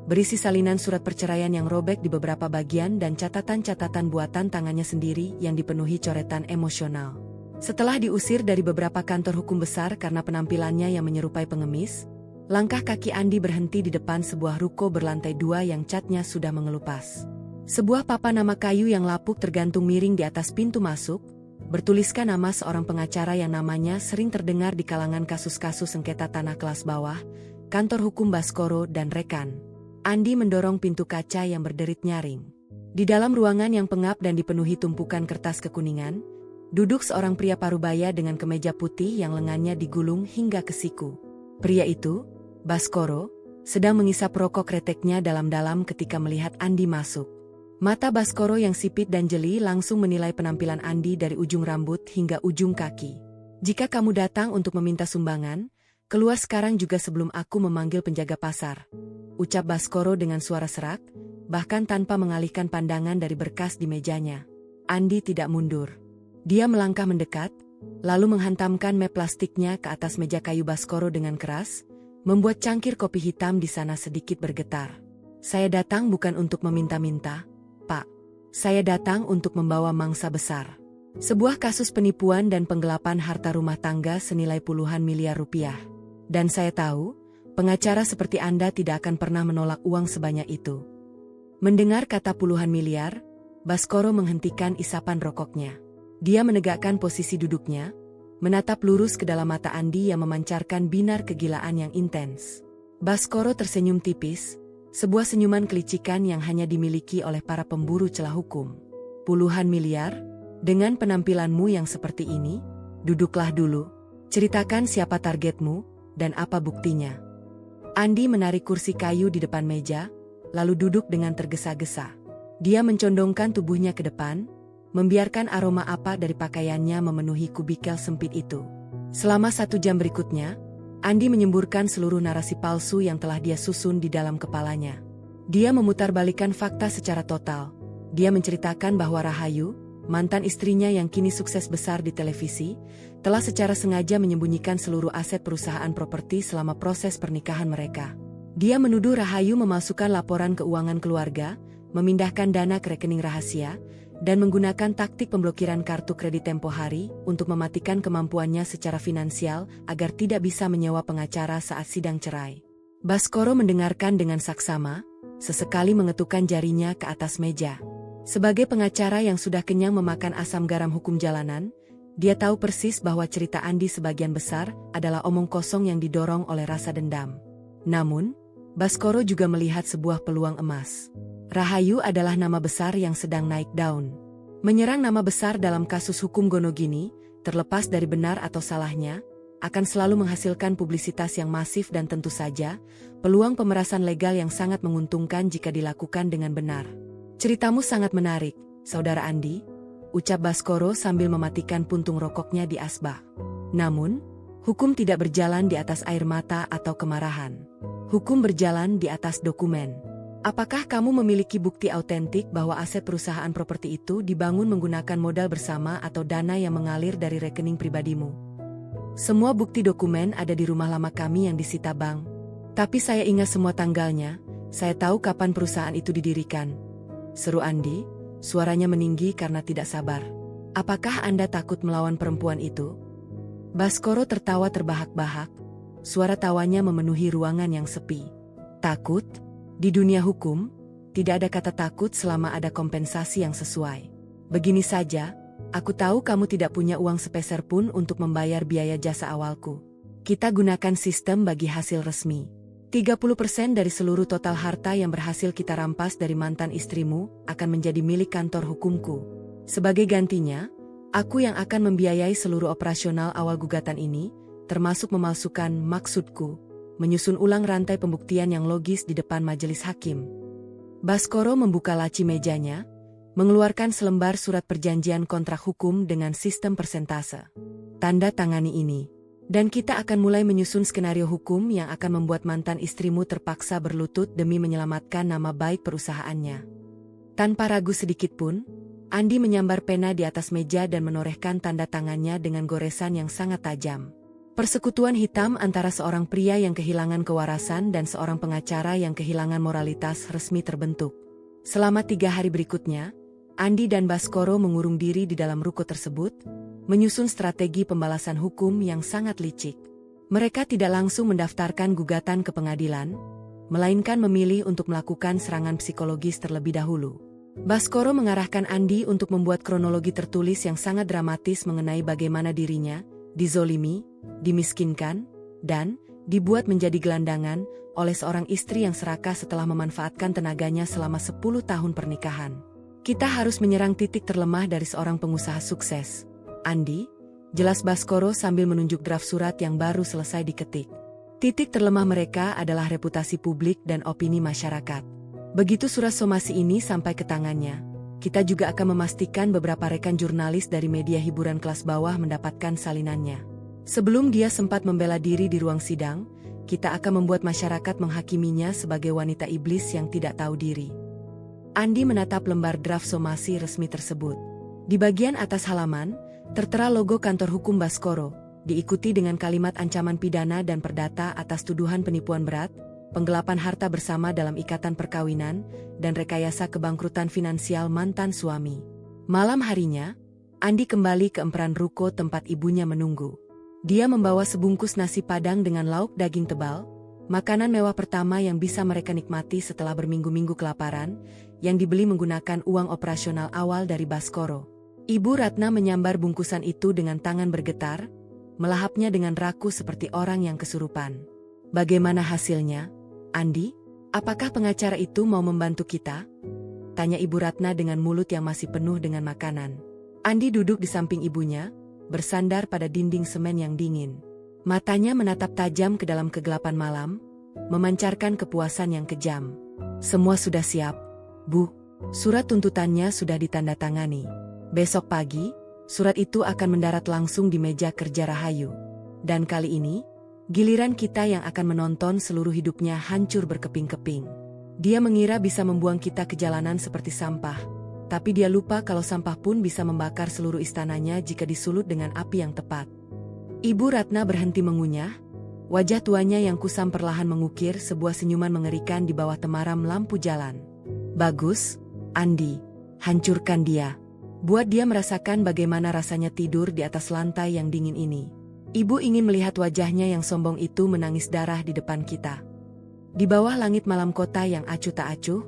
[SPEAKER 1] berisi salinan surat perceraian yang robek di beberapa bagian dan catatan-catatan buatan tangannya sendiri yang dipenuhi coretan emosional. Setelah diusir dari beberapa kantor hukum besar karena penampilannya yang menyerupai pengemis, langkah kaki Andi berhenti di depan sebuah ruko berlantai 2 yang catnya sudah mengelupas. Sebuah papan nama kayu yang lapuk tergantung miring di atas pintu masuk, bertuliskan nama seorang pengacara yang namanya sering terdengar di kalangan kasus-kasus sengketa tanah kelas bawah, kantor hukum Baskoro dan rekan. Andi mendorong pintu kaca yang berderit nyaring. Di dalam ruangan yang pengap dan dipenuhi tumpukan kertas kekuningan, duduk seorang pria parubaya dengan kemeja putih yang lengannya digulung hingga ke siku. Pria itu, Baskoro, sedang mengisap rokok kreteknya dalam-dalam ketika melihat Andi masuk. Mata Baskoro yang sipit dan jeli langsung menilai penampilan Andi dari ujung rambut hingga ujung kaki. Jika kamu datang untuk meminta sumbangan, keluar sekarang juga sebelum aku memanggil penjaga pasar, ucap Baskoro dengan suara serak, bahkan tanpa mengalihkan pandangan dari berkas di mejanya. Andi tidak mundur. Dia melangkah mendekat, lalu menghantamkan map plastiknya ke atas meja kayu Baskoro dengan keras, membuat cangkir kopi hitam di sana sedikit bergetar. Saya datang bukan untuk meminta-minta, Pak. Saya datang untuk membawa mangsa besar. Sebuah kasus penipuan dan penggelapan harta rumah tangga senilai puluhan miliar rupiah. Dan saya tahu, pengacara seperti Anda tidak akan pernah menolak uang sebanyak itu. Mendengar kata puluhan miliar, Baskoro menghentikan isapan rokoknya. Dia menegakkan posisi duduknya, menatap lurus ke dalam mata Andi yang memancarkan binar kegilaan yang intens. Baskoro tersenyum tipis, sebuah senyuman kelicikan yang hanya dimiliki oleh para pemburu celah hukum. Puluhan miliar? Dengan penampilanmu yang seperti ini? Duduklah dulu. Ceritakan siapa targetmu, dan apa buktinya. Andi menarik kursi kayu di depan meja, lalu duduk dengan tergesa-gesa. Dia mencondongkan tubuhnya ke depan, membiarkan aroma apa dari pakaiannya memenuhi kubikel sempit itu. Selama 1 jam berikutnya, Andi menyemburkan seluruh narasi palsu yang telah dia susun di dalam kepalanya. Dia memutarbalikkan fakta secara total. Dia menceritakan bahwa Rahayu, mantan istrinya yang kini sukses besar di televisi, telah secara sengaja menyembunyikan seluruh aset perusahaan properti selama proses pernikahan mereka. Dia menuduh Rahayu memasukkan laporan keuangan keluarga, memindahkan dana ke rekening rahasia, dan menggunakan taktik pemblokiran kartu kredit tempo hari untuk mematikan kemampuannya secara finansial agar tidak bisa menyewa pengacara saat sidang cerai. Baskoro mendengarkan dengan saksama, sesekali mengetukkan jarinya ke atas meja. Sebagai pengacara yang sudah kenyang memakan asam garam hukum jalanan, dia tahu persis bahwa cerita Andi sebagian besar adalah omong kosong yang didorong oleh rasa dendam. Namun, Baskoro juga melihat sebuah peluang emas. Rahayu adalah nama besar yang sedang naik daun. Menyerang nama besar dalam kasus hukum Gonogini, terlepas dari benar atau salahnya, akan selalu menghasilkan publisitas yang masif dan tentu saja, peluang pemerasan legal yang sangat menguntungkan jika dilakukan dengan benar. Ceritamu sangat menarik, Saudara Andi, ucap Baskoro sambil mematikan puntung rokoknya di asbak. Namun, hukum tidak berjalan di atas air mata atau kemarahan. Hukum berjalan di atas dokumen. Apakah kamu memiliki bukti autentik bahwa aset perusahaan properti itu dibangun menggunakan modal bersama atau dana yang mengalir dari rekening pribadimu? Semua bukti dokumen ada di rumah lama kami yang disita bank. Tapi saya ingat semua tanggalnya, saya tahu kapan perusahaan itu didirikan. Seru Andi, suaranya meninggi karena tidak sabar. Apakah Anda takut melawan perempuan itu? Baskoro tertawa terbahak-bahak, suara tawanya memenuhi ruangan yang sepi. Takut? Di dunia hukum, tidak ada kata takut selama ada kompensasi yang sesuai. Begini saja, aku tahu kamu tidak punya uang sepeser pun untuk membayar biaya jasa awalku. Kita gunakan sistem bagi hasil resmi. 30% dari seluruh total harta yang berhasil kita rampas dari mantan istrimu akan menjadi milik kantor hukumku. Sebagai gantinya, aku yang akan membiayai seluruh operasional awal gugatan ini, termasuk memalsukan maksudku, menyusun ulang rantai pembuktian yang logis di depan majelis hakim. Baskoro membuka laci mejanya, mengeluarkan selembar surat perjanjian kontrak hukum dengan sistem persentase. Tanda tangani ini. Dan kita akan mulai menyusun skenario hukum yang akan membuat mantan istrimu terpaksa berlutut demi menyelamatkan nama baik perusahaannya. Tanpa ragu sedikitpun, Andi menyambar pena di atas meja dan menorehkan tanda tangannya dengan goresan yang sangat tajam. Persekutuan hitam antara seorang pria yang kehilangan kewarasan dan seorang pengacara yang kehilangan moralitas resmi terbentuk. Selama 3 hari berikutnya, Andi dan Baskoro mengurung diri di dalam ruko tersebut, menyusun strategi pembalasan hukum yang sangat licik. Mereka tidak langsung mendaftarkan gugatan ke pengadilan, melainkan memilih untuk melakukan serangan psikologis terlebih dahulu. Baskoro mengarahkan Andi untuk membuat kronologi tertulis yang sangat dramatis mengenai bagaimana dirinya dizolimi, dimiskinkan, dan dibuat menjadi gelandangan oleh seorang istri yang serakah setelah memanfaatkan tenaganya selama 10 tahun pernikahan. Kita harus menyerang titik terlemah dari seorang pengusaha sukses. Andi, jelas Baskoro sambil menunjuk draft surat yang baru selesai diketik. Titik terlemah mereka adalah reputasi publik dan opini masyarakat. Begitu surat somasi ini sampai ke tangannya, kita juga akan memastikan beberapa rekan jurnalis dari media hiburan kelas bawah mendapatkan salinannya. Sebelum dia sempat membela diri di ruang sidang, kita akan membuat masyarakat menghakiminya sebagai wanita iblis yang tidak tahu diri. Andi menatap lembar draft somasi resmi tersebut. Di bagian atas halaman, tertera logo kantor hukum Baskoro, diikuti dengan kalimat ancaman pidana dan perdata atas tuduhan penipuan berat, penggelapan harta bersama dalam ikatan perkawinan, dan rekayasa kebangkrutan finansial mantan suami. Malam harinya, Andi kembali ke emperan ruko tempat ibunya menunggu. Dia membawa sebungkus nasi padang dengan lauk daging tebal, makanan mewah pertama yang bisa mereka nikmati setelah berminggu-minggu kelaparan, yang dibeli menggunakan uang operasional awal dari Baskoro. Ibu Ratna menyambar bungkusan itu dengan tangan bergetar, melahapnya dengan raku seperti orang yang kesurupan. Bagaimana hasilnya, Andi? Apakah pengacara itu mau membantu kita? Tanya Ibu Ratna dengan mulut yang masih penuh dengan makanan. Andi duduk di samping ibunya, bersandar pada dinding semen yang dingin. Matanya menatap tajam ke dalam kegelapan malam, memancarkan kepuasan yang kejam. Semua sudah siap, Bu. Surat tuntutannya sudah ditandatangani. Besok pagi, surat itu akan mendarat langsung di meja kerja Rahayu. Dan kali ini, giliran kita yang akan menonton seluruh hidupnya hancur berkeping-keping. Dia mengira bisa membuang kita ke jalanan seperti sampah, tapi dia lupa kalau sampah pun bisa membakar seluruh istananya jika disulut dengan api yang tepat. Ibu Ratna berhenti mengunyah, wajah tuanya yang kusam perlahan mengukir sebuah senyuman mengerikan di bawah temaram lampu jalan. Bagus, Andi, hancurkan dia. Buat dia merasakan bagaimana rasanya tidur di atas lantai yang dingin ini. Ibu ingin melihat wajahnya yang sombong itu menangis darah di depan kita. Di bawah langit malam kota yang acuh tak acuh,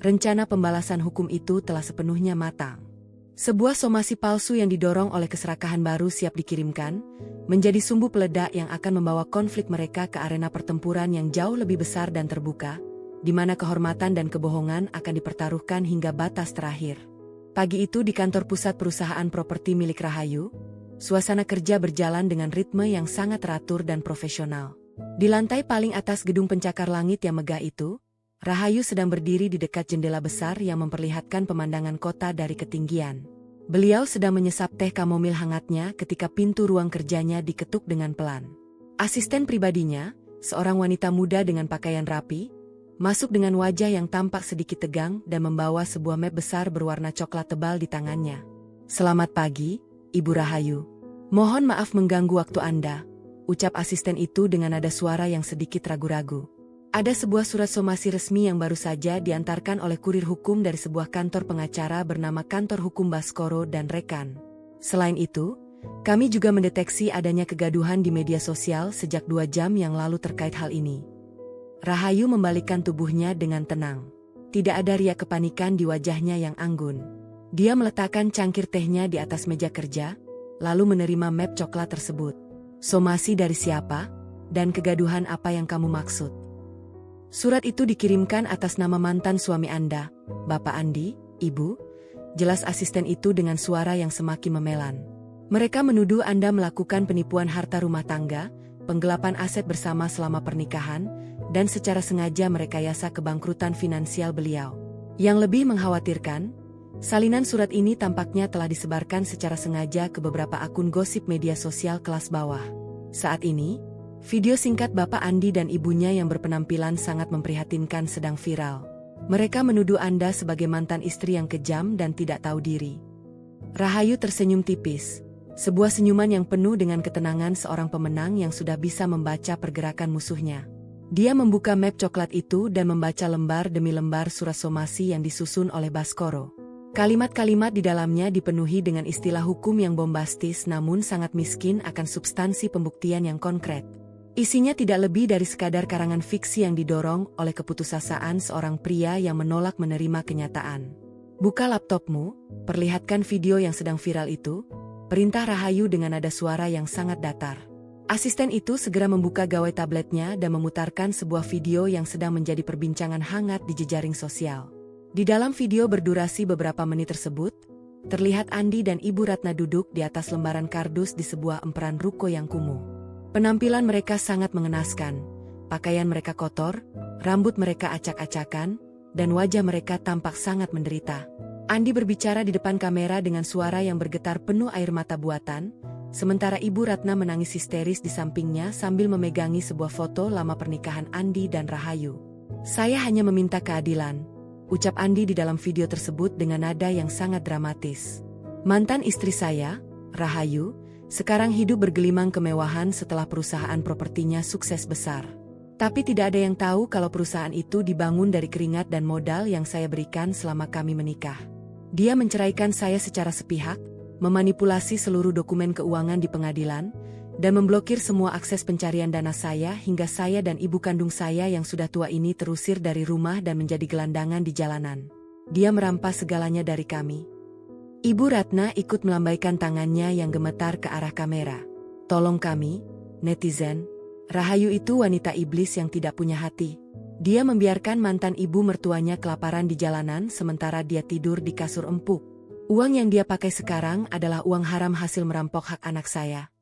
[SPEAKER 1] rencana pembalasan hukum itu telah sepenuhnya matang. Sebuah somasi palsu yang didorong oleh keserakahan baru siap dikirimkan, menjadi sumbu peledak yang akan membawa konflik mereka ke arena pertempuran yang jauh lebih besar dan terbuka, di mana kehormatan dan kebohongan akan dipertaruhkan hingga batas terakhir. Pagi itu di kantor pusat perusahaan properti milik Rahayu, suasana kerja berjalan dengan ritme yang sangat teratur dan profesional. Di lantai paling atas gedung pencakar langit yang megah itu, Rahayu sedang berdiri di dekat jendela besar yang memperlihatkan pemandangan kota dari ketinggian. Beliau sedang menyesap teh kamomil hangatnya ketika pintu ruang kerjanya diketuk dengan pelan. Asisten pribadinya, seorang wanita muda dengan pakaian rapi, masuk dengan wajah yang tampak sedikit tegang dan membawa sebuah map besar berwarna coklat tebal di tangannya. "Selamat pagi, Ibu Rahayu. Mohon maaf mengganggu waktu Anda," ucap asisten itu dengan nada suara yang sedikit ragu-ragu. Ada sebuah surat somasi resmi yang baru saja diantarkan oleh kurir hukum dari sebuah kantor pengacara bernama Kantor Hukum Baskoro dan Rekan. Selain itu, kami juga mendeteksi adanya kegaduhan di media sosial sejak 2 jam yang lalu terkait hal ini. Rahayu membalikkan tubuhnya dengan tenang. Tidak ada riak kepanikan di wajahnya yang anggun. Dia meletakkan cangkir tehnya di atas meja kerja, lalu menerima map coklat tersebut. "Somasi dari siapa? Dan kegaduhan apa yang kamu maksud?" "Surat itu dikirimkan atas nama mantan suami Anda, Bapak Andi, Ibu," jelas asisten itu dengan suara yang semakin memelan. "Mereka menuduh Anda melakukan penipuan harta rumah tangga, penggelapan aset bersama selama pernikahan, dan secara sengaja merekayasa kebangkrutan finansial beliau. Yang lebih mengkhawatirkan, salinan surat ini tampaknya telah disebarkan secara sengaja ke beberapa akun gosip media sosial kelas bawah. Saat ini, video singkat Bapak Andi dan ibunya yang berpenampilan sangat memprihatinkan sedang viral. Mereka menuduh Anda sebagai mantan istri yang kejam dan tidak tahu diri." Rahayu tersenyum tipis. Sebuah senyuman yang penuh dengan ketenangan seorang pemenang yang sudah bisa membaca pergerakan musuhnya. Dia membuka map coklat itu dan membaca lembar demi lembar surat somasi yang disusun oleh Baskoro. Kalimat-kalimat di dalamnya dipenuhi dengan istilah hukum yang bombastis namun sangat miskin akan substansi pembuktian yang konkret. Isinya tidak lebih dari sekadar karangan fiksi yang didorong oleh keputusasaan seorang pria yang menolak menerima kenyataan. "Buka laptopmu, perlihatkan video yang sedang viral itu," perintah Rahayu dengan nada suara yang sangat datar. Asisten itu segera membuka gawai tabletnya dan memutarkan sebuah video yang sedang menjadi perbincangan hangat di jejaring sosial. Di dalam video berdurasi beberapa menit tersebut, terlihat Andi dan Ibu Ratna duduk di atas lembaran kardus di sebuah emperan ruko yang kumuh. Penampilan mereka sangat mengenaskan, pakaian mereka kotor, rambut mereka acak-acakan, dan wajah mereka tampak sangat menderita. Andi berbicara di depan kamera dengan suara yang bergetar penuh air mata buatan, sementara Ibu Ratna menangis histeris di sampingnya sambil memegangi sebuah foto lama pernikahan Andi dan Rahayu. "Saya hanya meminta keadilan," ucap Andi di dalam video tersebut dengan nada yang sangat dramatis. "Mantan istri saya, Rahayu, sekarang hidup bergelimang kemewahan setelah perusahaan propertinya sukses besar. Tapi tidak ada yang tahu kalau perusahaan itu dibangun dari keringat dan modal yang saya berikan selama kami menikah. Dia menceraikan saya secara sepihak, memanipulasi seluruh dokumen keuangan di pengadilan, dan memblokir semua akses pencarian dana saya hingga saya dan ibu kandung saya yang sudah tua ini terusir dari rumah dan menjadi gelandangan di jalanan. Dia merampas segalanya dari kami." Ibu Ratna ikut melambaikan tangannya yang gemetar ke arah kamera. "Tolong kami, netizen. Rahayu itu wanita iblis yang tidak punya hati. Dia membiarkan mantan ibu mertuanya kelaparan di jalanan sementara dia tidur di kasur empuk. Uang yang dia pakai sekarang adalah uang haram hasil merampok hak anak saya."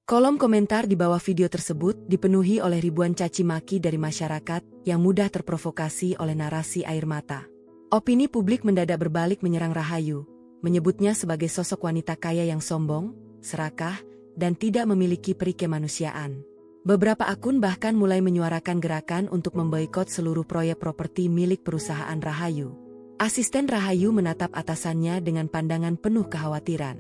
[SPEAKER 1] Kolom komentar di bawah video tersebut dipenuhi oleh ribuan caci maki dari masyarakat yang mudah terprovokasi oleh narasi air mata. Opini publik mendadak berbalik menyerang Rahayu, menyebutnya sebagai sosok wanita kaya yang sombong, serakah, dan tidak memiliki peri kemanusiaan. Beberapa akun bahkan mulai menyuarakan gerakan untuk memboikot seluruh proyek properti milik perusahaan Rahayu. Asisten Rahayu menatap atasannya dengan pandangan penuh kekhawatiran.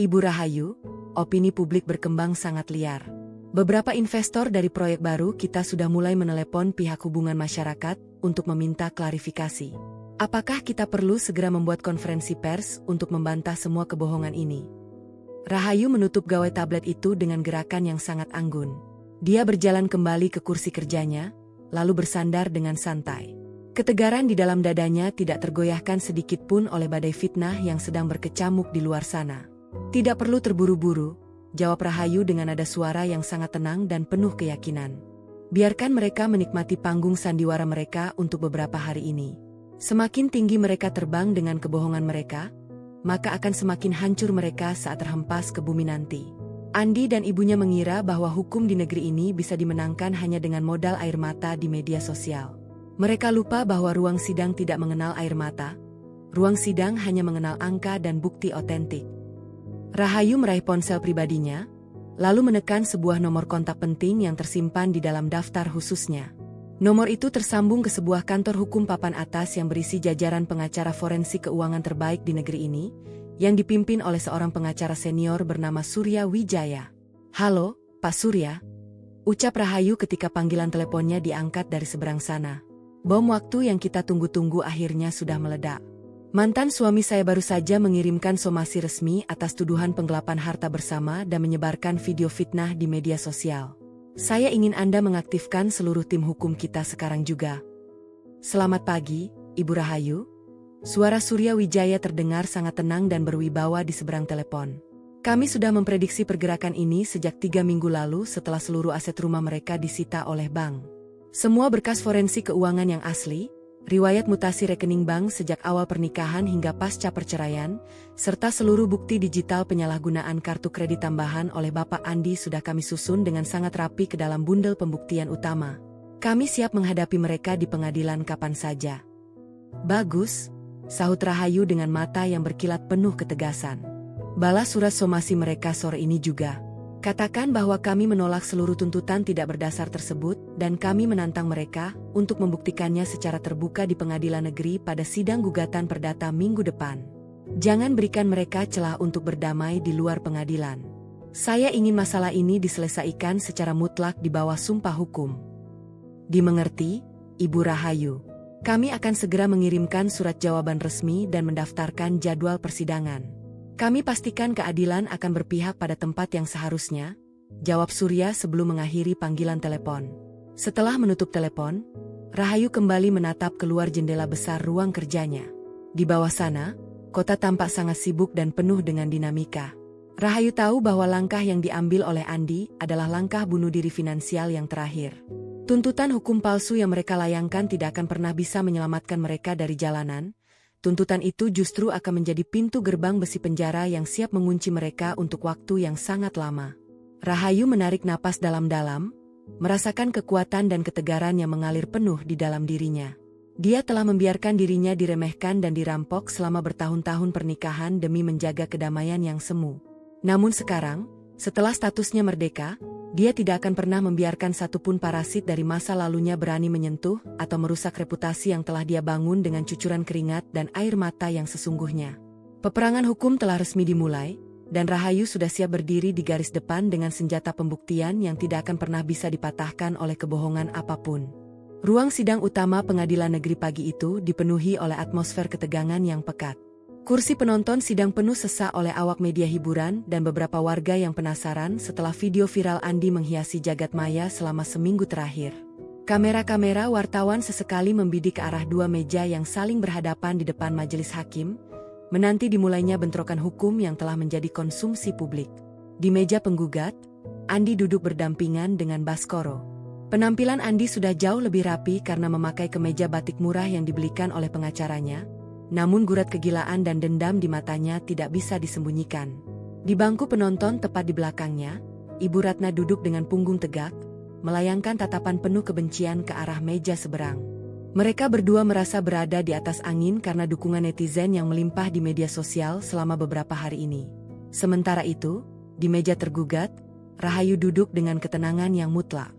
[SPEAKER 1] "Ibu Rahayu, opini publik berkembang sangat liar. Beberapa investor dari proyek baru kita sudah mulai menelepon pihak hubungan masyarakat untuk meminta klarifikasi. Apakah kita perlu segera membuat konferensi pers untuk membantah semua kebohongan ini?" Rahayu menutup gawai tablet itu dengan gerakan yang sangat anggun. Dia berjalan kembali ke kursi kerjanya, lalu bersandar dengan santai. Ketegaran di dalam dadanya tidak tergoyahkan sedikit pun oleh badai fitnah yang sedang berkecamuk di luar sana. "Tidak perlu terburu-buru," jawab Rahayu dengan nada suara yang sangat tenang dan penuh keyakinan. "Biarkan mereka menikmati panggung sandiwara mereka untuk beberapa hari ini. Semakin tinggi mereka terbang dengan kebohongan mereka, maka akan semakin hancur mereka saat terhempas ke bumi nanti." Andi dan ibunya mengira bahwa hukum di negeri ini bisa dimenangkan hanya dengan modal air mata di media sosial. Mereka lupa bahwa ruang sidang tidak mengenal air mata. Ruang sidang hanya mengenal angka dan bukti otentik. Rahayu meraih ponsel pribadinya, lalu menekan sebuah nomor kontak penting yang tersimpan di dalam daftar khususnya. Nomor itu tersambung ke sebuah kantor hukum papan atas yang berisi jajaran pengacara forensik keuangan terbaik di negeri ini, yang dipimpin oleh seorang pengacara senior bernama Surya Wijaya. "Halo, Pak Surya," ucap Rahayu ketika panggilan teleponnya diangkat dari seberang sana. "Bom waktu yang kita tunggu-tunggu akhirnya sudah meledak. Mantan suami saya baru saja mengirimkan somasi resmi atas tuduhan penggelapan harta bersama dan menyebarkan video fitnah di media sosial. Saya ingin Anda mengaktifkan seluruh tim hukum kita sekarang juga." "Selamat pagi, Ibu Rahayu." Suara Surya Wijaya terdengar sangat tenang dan berwibawa di seberang telepon. "Kami sudah memprediksi pergerakan ini sejak 3 minggu lalu setelah seluruh aset rumah mereka disita oleh bank. Semua berkas forensik keuangan yang asli, riwayat mutasi rekening bank sejak awal pernikahan hingga pasca perceraian, serta seluruh bukti digital penyalahgunaan kartu kredit tambahan oleh Bapak Andi sudah kami susun dengan sangat rapi ke dalam bundel pembuktian utama. Kami siap menghadapi mereka di pengadilan kapan saja." "Bagus," sahut Rahayu dengan mata yang berkilat penuh ketegasan. "Balas surat somasi mereka sore ini juga. Katakan bahwa kami menolak seluruh tuntutan tidak berdasar tersebut dan kami menantang mereka untuk membuktikannya secara terbuka di pengadilan negeri pada sidang gugatan perdata minggu depan. Jangan berikan mereka celah untuk berdamai di luar pengadilan. Saya ingin masalah ini diselesaikan secara mutlak di bawah sumpah hukum." "Dimengerti, Ibu Rahayu." Kami akan segera mengirimkan surat jawaban resmi dan mendaftarkan jadwal persidangan. Kami pastikan keadilan akan berpihak pada tempat yang seharusnya, jawab Surya sebelum mengakhiri panggilan telepon. Setelah menutup telepon, Rahayu kembali menatap keluar jendela besar ruang kerjanya. Di bawah sana, kota tampak sangat sibuk dan penuh dengan dinamika. Rahayu tahu bahwa langkah yang diambil oleh Andi adalah langkah bunuh diri finansial yang terakhir. Tuntutan hukum palsu yang mereka layangkan tidak akan pernah bisa menyelamatkan mereka dari jalanan. Tuntutan itu justru akan menjadi pintu gerbang besi penjara yang siap mengunci mereka untuk waktu yang sangat lama. Rahayu menarik napas dalam-dalam, merasakan kekuatan dan ketegaran yang mengalir penuh di dalam dirinya. Dia telah membiarkan dirinya diremehkan dan dirampok selama bertahun-tahun pernikahan demi menjaga kedamaian yang semu. Namun sekarang, setelah statusnya merdeka, dia tidak akan pernah membiarkan satupun parasit dari masa lalunya berani menyentuh atau merusak reputasi yang telah dia bangun dengan cucuran keringat dan air mata yang sesungguhnya. Peperangan hukum telah resmi dimulai, dan Rahayu sudah siap berdiri di garis depan dengan senjata pembuktian yang tidak akan pernah bisa dipatahkan oleh kebohongan apapun. Ruang sidang utama pengadilan negeri pagi itu dipenuhi oleh atmosfer ketegangan yang pekat. Kursi penonton sidang penuh sesak oleh awak media hiburan dan beberapa warga yang penasaran setelah video viral Andi menghiasi jagat maya selama seminggu terakhir. Kamera-kamera wartawan sesekali membidik ke arah dua meja yang saling berhadapan di depan majelis hakim, menanti dimulainya bentrokan hukum yang telah menjadi konsumsi publik. Di meja penggugat, Andi duduk berdampingan dengan Baskoro. Penampilan Andi sudah jauh lebih rapi karena memakai kemeja batik murah yang dibelikan oleh pengacaranya. Namun gurat kegilaan dan dendam di matanya tidak bisa disembunyikan. Di bangku penonton tepat di belakangnya, Ibu Ratna duduk dengan punggung tegak, melayangkan tatapan penuh kebencian ke arah meja seberang. Mereka berdua merasa berada di atas angin karena dukungan netizen yang melimpah di media sosial selama beberapa hari ini. Sementara itu, di meja tergugat, Rahayu duduk dengan ketenangan yang mutlak.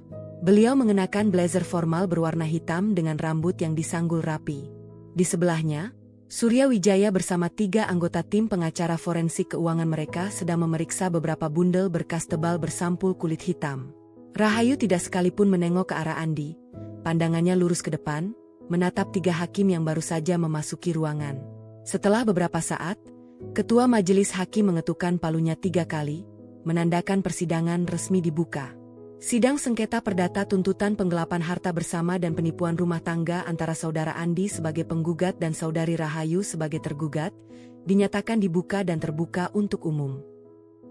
[SPEAKER 1] Beliau mengenakan blazer formal berwarna hitam dengan rambut yang disanggul rapi. Di sebelahnya, Surya Wijaya bersama 3 anggota tim pengacara forensik keuangan mereka sedang memeriksa beberapa bundel berkas tebal bersampul kulit hitam. Rahayu tidak sekalipun menengok ke arah Andi. Pandangannya lurus ke depan, menatap 3 hakim yang baru saja memasuki ruangan. Setelah beberapa saat, Ketua Majelis Hakim mengetukkan palunya 3 kali, menandakan persidangan resmi dibuka. Sidang sengketa perdata tuntutan penggelapan harta bersama dan penipuan rumah tangga antara saudara Andi sebagai penggugat dan saudari Rahayu sebagai tergugat, dinyatakan dibuka dan terbuka untuk umum.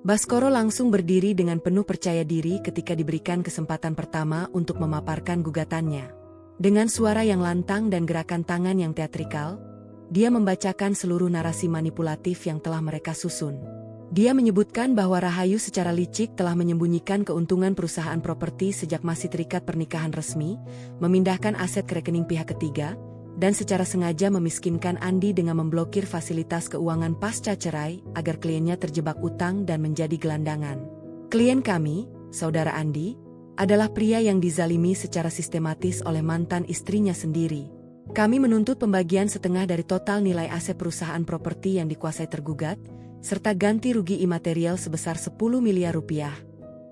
[SPEAKER 1] Baskoro langsung berdiri dengan penuh percaya diri ketika diberikan kesempatan pertama untuk memaparkan gugatannya. Dengan suara yang lantang dan gerakan tangan yang teatrikal, dia membacakan seluruh narasi manipulatif yang telah mereka susun. Dia menyebutkan bahwa Rahayu secara licik telah menyembunyikan keuntungan perusahaan properti sejak masih terikat pernikahan resmi, memindahkan aset ke rekening pihak ketiga, dan secara sengaja memiskinkan Andi dengan memblokir fasilitas keuangan pasca cerai agar kliennya terjebak utang dan menjadi gelandangan. Klien kami, Saudara Andi, adalah pria yang dizalimi secara sistematis oleh mantan istrinya sendiri. Kami menuntut pembagian setengah dari total nilai aset perusahaan properti yang dikuasai tergugat, serta ganti rugi imaterial sebesar 10 miliar rupiah.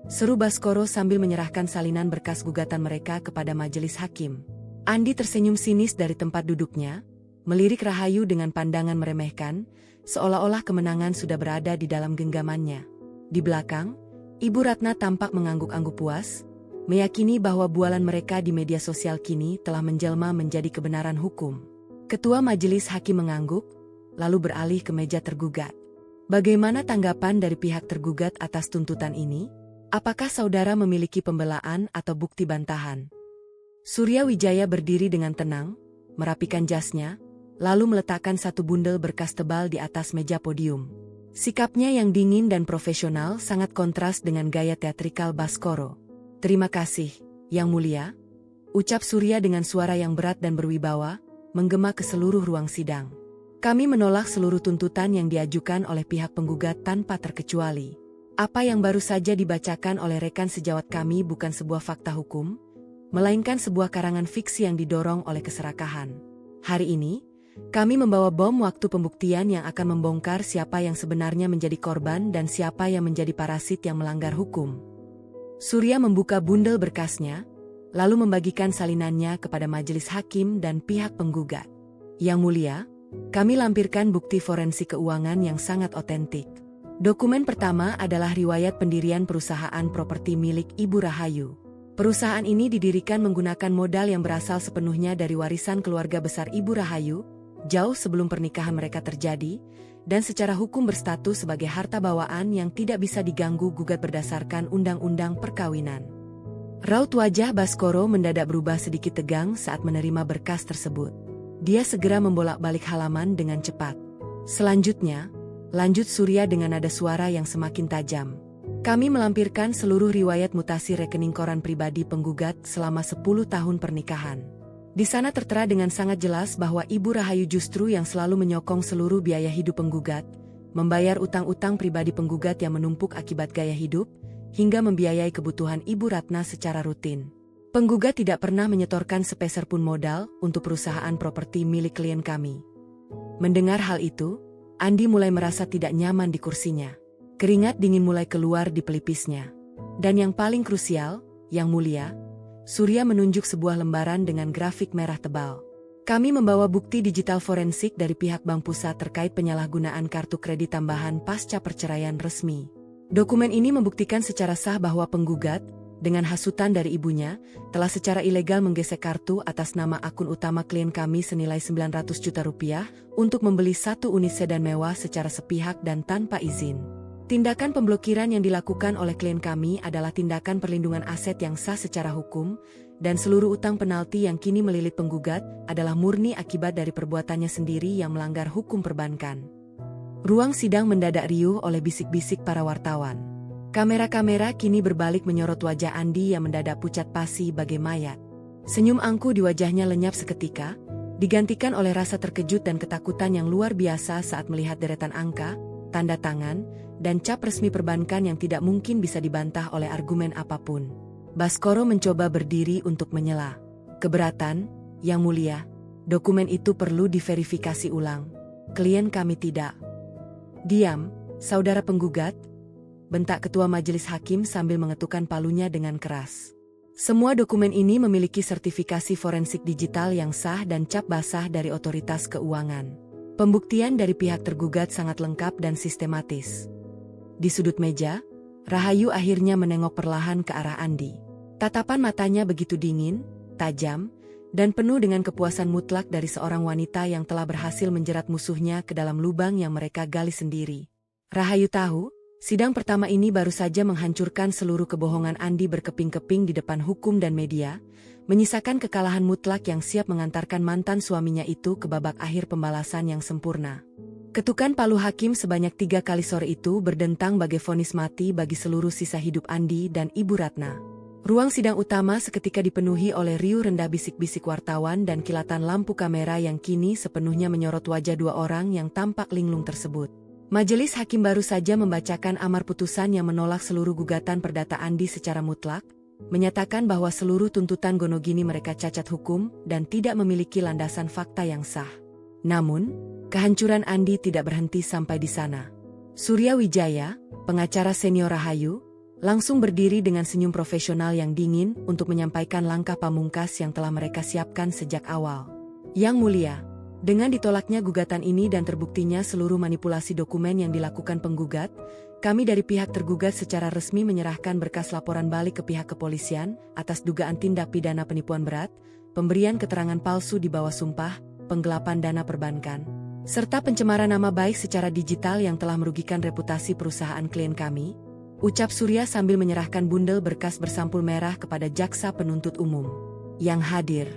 [SPEAKER 1] Seru Baskoro sambil menyerahkan salinan berkas gugatan mereka kepada majelis hakim. Andi tersenyum sinis dari tempat duduknya, melirik Rahayu dengan pandangan meremehkan, seolah-olah kemenangan sudah berada di dalam genggamannya. Di belakang, Ibu Ratna tampak mengangguk-angguk puas, meyakini bahwa bualan mereka di media sosial kini telah menjelma menjadi kebenaran hukum. Ketua majelis hakim mengangguk, lalu beralih ke meja tergugat. Bagaimana tanggapan dari pihak tergugat atas tuntutan ini? Apakah saudara memiliki pembelaan atau bukti bantahan? Surya Wijaya berdiri dengan tenang, merapikan jasnya, lalu meletakkan satu bundel berkas tebal di atas meja podium. Sikapnya yang dingin dan profesional sangat kontras dengan gaya teatrikal Baskoro. Terima kasih, Yang Mulia, ucap Surya dengan suara yang berat dan berwibawa, menggema ke seluruh ruang sidang. Kami menolak seluruh tuntutan yang diajukan oleh pihak penggugat tanpa terkecuali. Apa yang baru saja dibacakan oleh rekan sejawat kami bukan sebuah fakta hukum, melainkan sebuah karangan fiksi yang didorong oleh keserakahan. Hari ini, kami membawa bom waktu pembuktian yang akan membongkar siapa yang sebenarnya menjadi korban dan siapa yang menjadi parasit yang melanggar hukum. Surya membuka bundel berkasnya, lalu membagikan salinannya kepada majelis hakim dan pihak penggugat. Yang Mulia, kami lampirkan bukti forensik keuangan yang sangat otentik. Dokumen pertama adalah riwayat pendirian perusahaan properti milik Ibu Rahayu. Perusahaan ini didirikan menggunakan modal yang berasal sepenuhnya dari warisan keluarga besar Ibu Rahayu, jauh sebelum pernikahan mereka terjadi, dan secara hukum berstatus sebagai harta bawaan yang tidak bisa diganggu-gugat berdasarkan Undang-Undang Perkawinan. Raut wajah Baskoro mendadak berubah sedikit tegang saat menerima berkas tersebut. Dia segera membolak-balik halaman dengan cepat. Selanjutnya, lanjut Surya dengan nada suara yang semakin tajam. Kami melampirkan seluruh riwayat mutasi rekening koran pribadi penggugat selama 10 tahun pernikahan. Di sana tertera dengan sangat jelas bahwa Ibu Rahayu justru yang selalu menyokong seluruh biaya hidup penggugat, membayar utang-utang pribadi penggugat yang menumpuk akibat gaya hidup, hingga membiayai kebutuhan Ibu Ratna secara rutin. Penggugat tidak pernah menyetorkan sepeser pun modal untuk perusahaan properti milik klien kami. Mendengar hal itu, Andi mulai merasa tidak nyaman di kursinya. Keringat dingin mulai keluar di pelipisnya. Dan yang paling krusial, Yang Mulia, Surya menunjuk sebuah lembaran dengan grafik merah tebal. Kami membawa bukti digital forensik dari pihak Bank Pusat terkait penyalahgunaan kartu kredit tambahan pasca perceraian resmi. Dokumen ini membuktikan secara sah bahwa penggugat, dengan hasutan dari ibunya, telah secara ilegal menggesek kartu atas nama akun utama klien kami senilai 900 juta rupiah untuk membeli satu unit sedan mewah secara sepihak dan tanpa izin. Tindakan pemblokiran yang dilakukan oleh klien kami adalah tindakan perlindungan aset yang sah secara hukum, dan seluruh utang penalti yang kini melilit penggugat adalah murni akibat dari perbuatannya sendiri yang melanggar hukum perbankan. Ruang sidang mendadak riuh oleh bisik-bisik para wartawan. Kamera-kamera kini berbalik menyorot wajah Andi yang mendadak pucat pasi bagai mayat. Senyum angku di wajahnya lenyap seketika, digantikan oleh rasa terkejut dan ketakutan yang luar biasa saat melihat deretan angka, tanda tangan, dan cap resmi perbankan yang tidak mungkin bisa dibantah oleh argumen apapun. Baskoro mencoba berdiri untuk menyela. Keberatan, Yang Mulia, dokumen itu perlu diverifikasi ulang. Klien kami tidak. Diam, saudara penggugat, bentak ketua majelis hakim sambil mengetukkan palunya dengan keras. Semua dokumen ini memiliki sertifikasi forensik digital yang sah dan cap basah dari otoritas keuangan. Pembuktian dari pihak tergugat sangat lengkap dan sistematis. Di sudut meja, Rahayu akhirnya menengok perlahan ke arah Andi. Tatapan matanya begitu dingin, tajam, dan penuh dengan kepuasan mutlak dari seorang wanita yang telah berhasil menjerat musuhnya ke dalam lubang yang mereka gali sendiri. Rahayu tahu, sidang pertama ini baru saja menghancurkan seluruh kebohongan Andi berkeping-keping di depan hukum dan media, menyisakan kekalahan mutlak yang siap mengantarkan mantan suaminya itu ke babak akhir pembalasan yang sempurna. Ketukan palu hakim sebanyak 3 kali sore itu berdentang bagai vonis mati bagi seluruh sisa hidup Andi dan Ibu Ratna. Ruang sidang utama seketika dipenuhi oleh riuh rendah bisik-bisik wartawan dan kilatan lampu kamera yang kini sepenuhnya menyorot wajah 2 orang yang tampak linglung tersebut. Majelis hakim baru saja membacakan amar putusan yang menolak seluruh gugatan perdata Andi secara mutlak, menyatakan bahwa seluruh tuntutan gonogini mereka cacat hukum dan tidak memiliki landasan fakta yang sah. Namun, kehancuran Andi tidak berhenti sampai di sana. Surya Wijaya, pengacara senior Rahayu, langsung berdiri dengan senyum profesional yang dingin untuk menyampaikan langkah pamungkas yang telah mereka siapkan sejak awal. Yang Mulia, dengan ditolaknya gugatan ini dan terbuktinya seluruh manipulasi dokumen yang dilakukan penggugat, kami dari pihak tergugat secara resmi menyerahkan berkas laporan balik ke pihak kepolisian atas dugaan tindak pidana penipuan berat, pemberian keterangan palsu di bawah sumpah, penggelapan dana perbankan, serta pencemaran nama baik secara digital yang telah merugikan reputasi perusahaan klien kami, ucap Surya sambil menyerahkan bundel berkas bersampul merah kepada jaksa penuntut umum. Yang hadir.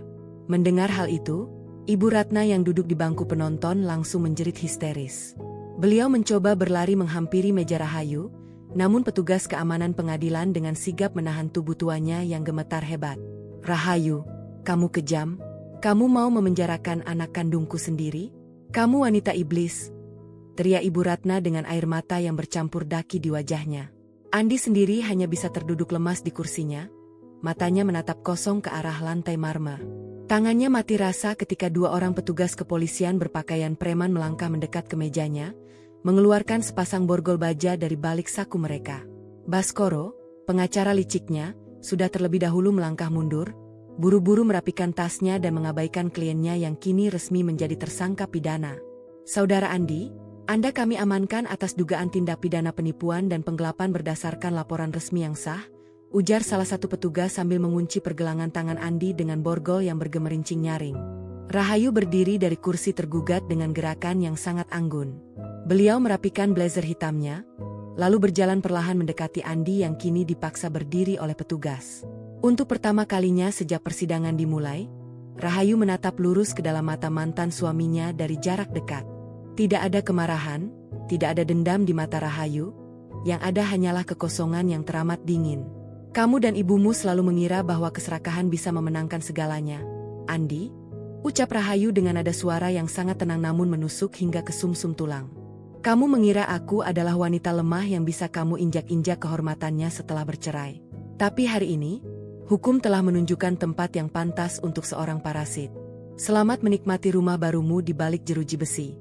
[SPEAKER 1] Mendengar hal itu, Ibu Ratna yang duduk di bangku penonton langsung menjerit histeris. Beliau mencoba berlari menghampiri meja Rahayu, namun petugas keamanan pengadilan dengan sigap menahan tubuh tuanya yang gemetar hebat. Rahayu, kamu kejam? Kamu mau memenjarakan anak kandungku sendiri? Kamu wanita iblis! Teriak Ibu Ratna dengan air mata yang bercampur daki di wajahnya. Andi sendiri hanya bisa terduduk lemas di kursinya, matanya menatap kosong ke arah lantai marmer. Tangannya mati rasa ketika 2 orang petugas kepolisian berpakaian preman melangkah mendekat ke mejanya, mengeluarkan sepasang borgol baja dari balik saku mereka. Baskoro, pengacara liciknya, sudah terlebih dahulu melangkah mundur, buru-buru merapikan tasnya dan mengabaikan kliennya yang kini resmi menjadi tersangka pidana. Saudara Andi, Anda kami amankan atas dugaan tindak pidana penipuan dan penggelapan berdasarkan laporan resmi yang sah, ujar salah satu petugas sambil mengunci pergelangan tangan Andi dengan borgol yang bergemerincing nyaring. Rahayu berdiri dari kursi tergugat dengan gerakan yang sangat anggun. Beliau merapikan blazer hitamnya, lalu berjalan perlahan mendekati Andi yang kini dipaksa berdiri oleh petugas. Untuk pertama kalinya sejak persidangan dimulai, Rahayu menatap lurus ke dalam mata mantan suaminya dari jarak dekat. Tidak ada kemarahan, tidak ada dendam di mata Rahayu, yang ada hanyalah kekosongan yang teramat dingin. Kamu dan ibumu selalu mengira bahwa keserakahan bisa memenangkan segalanya, Andi, ucap Rahayu dengan nada suara yang sangat tenang namun menusuk hingga ke sumsum tulang. Kamu mengira aku adalah wanita lemah yang bisa kamu injak-injak kehormatannya setelah bercerai. Tapi hari ini, hukum telah menunjukkan tempat yang pantas untuk seorang parasit. Selamat menikmati rumah barumu di balik jeruji besi.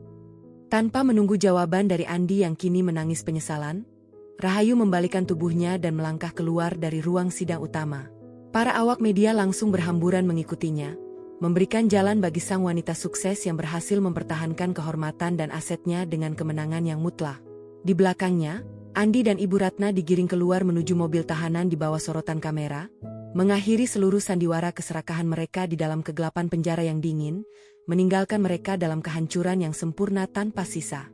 [SPEAKER 1] Tanpa menunggu jawaban dari Andi yang kini menangis penyesalan, Rahayu membalikkan tubuhnya dan melangkah keluar dari ruang sidang utama. Para awak media langsung berhamburan mengikutinya, memberikan jalan bagi sang wanita sukses yang berhasil mempertahankan kehormatan dan asetnya dengan kemenangan yang mutlak. Di belakangnya, Andi dan Ibu Ratna digiring keluar menuju mobil tahanan di bawah sorotan kamera, mengakhiri seluruh sandiwara keserakahan mereka di dalam kegelapan penjara yang dingin, meninggalkan mereka dalam kehancuran yang sempurna tanpa sisa.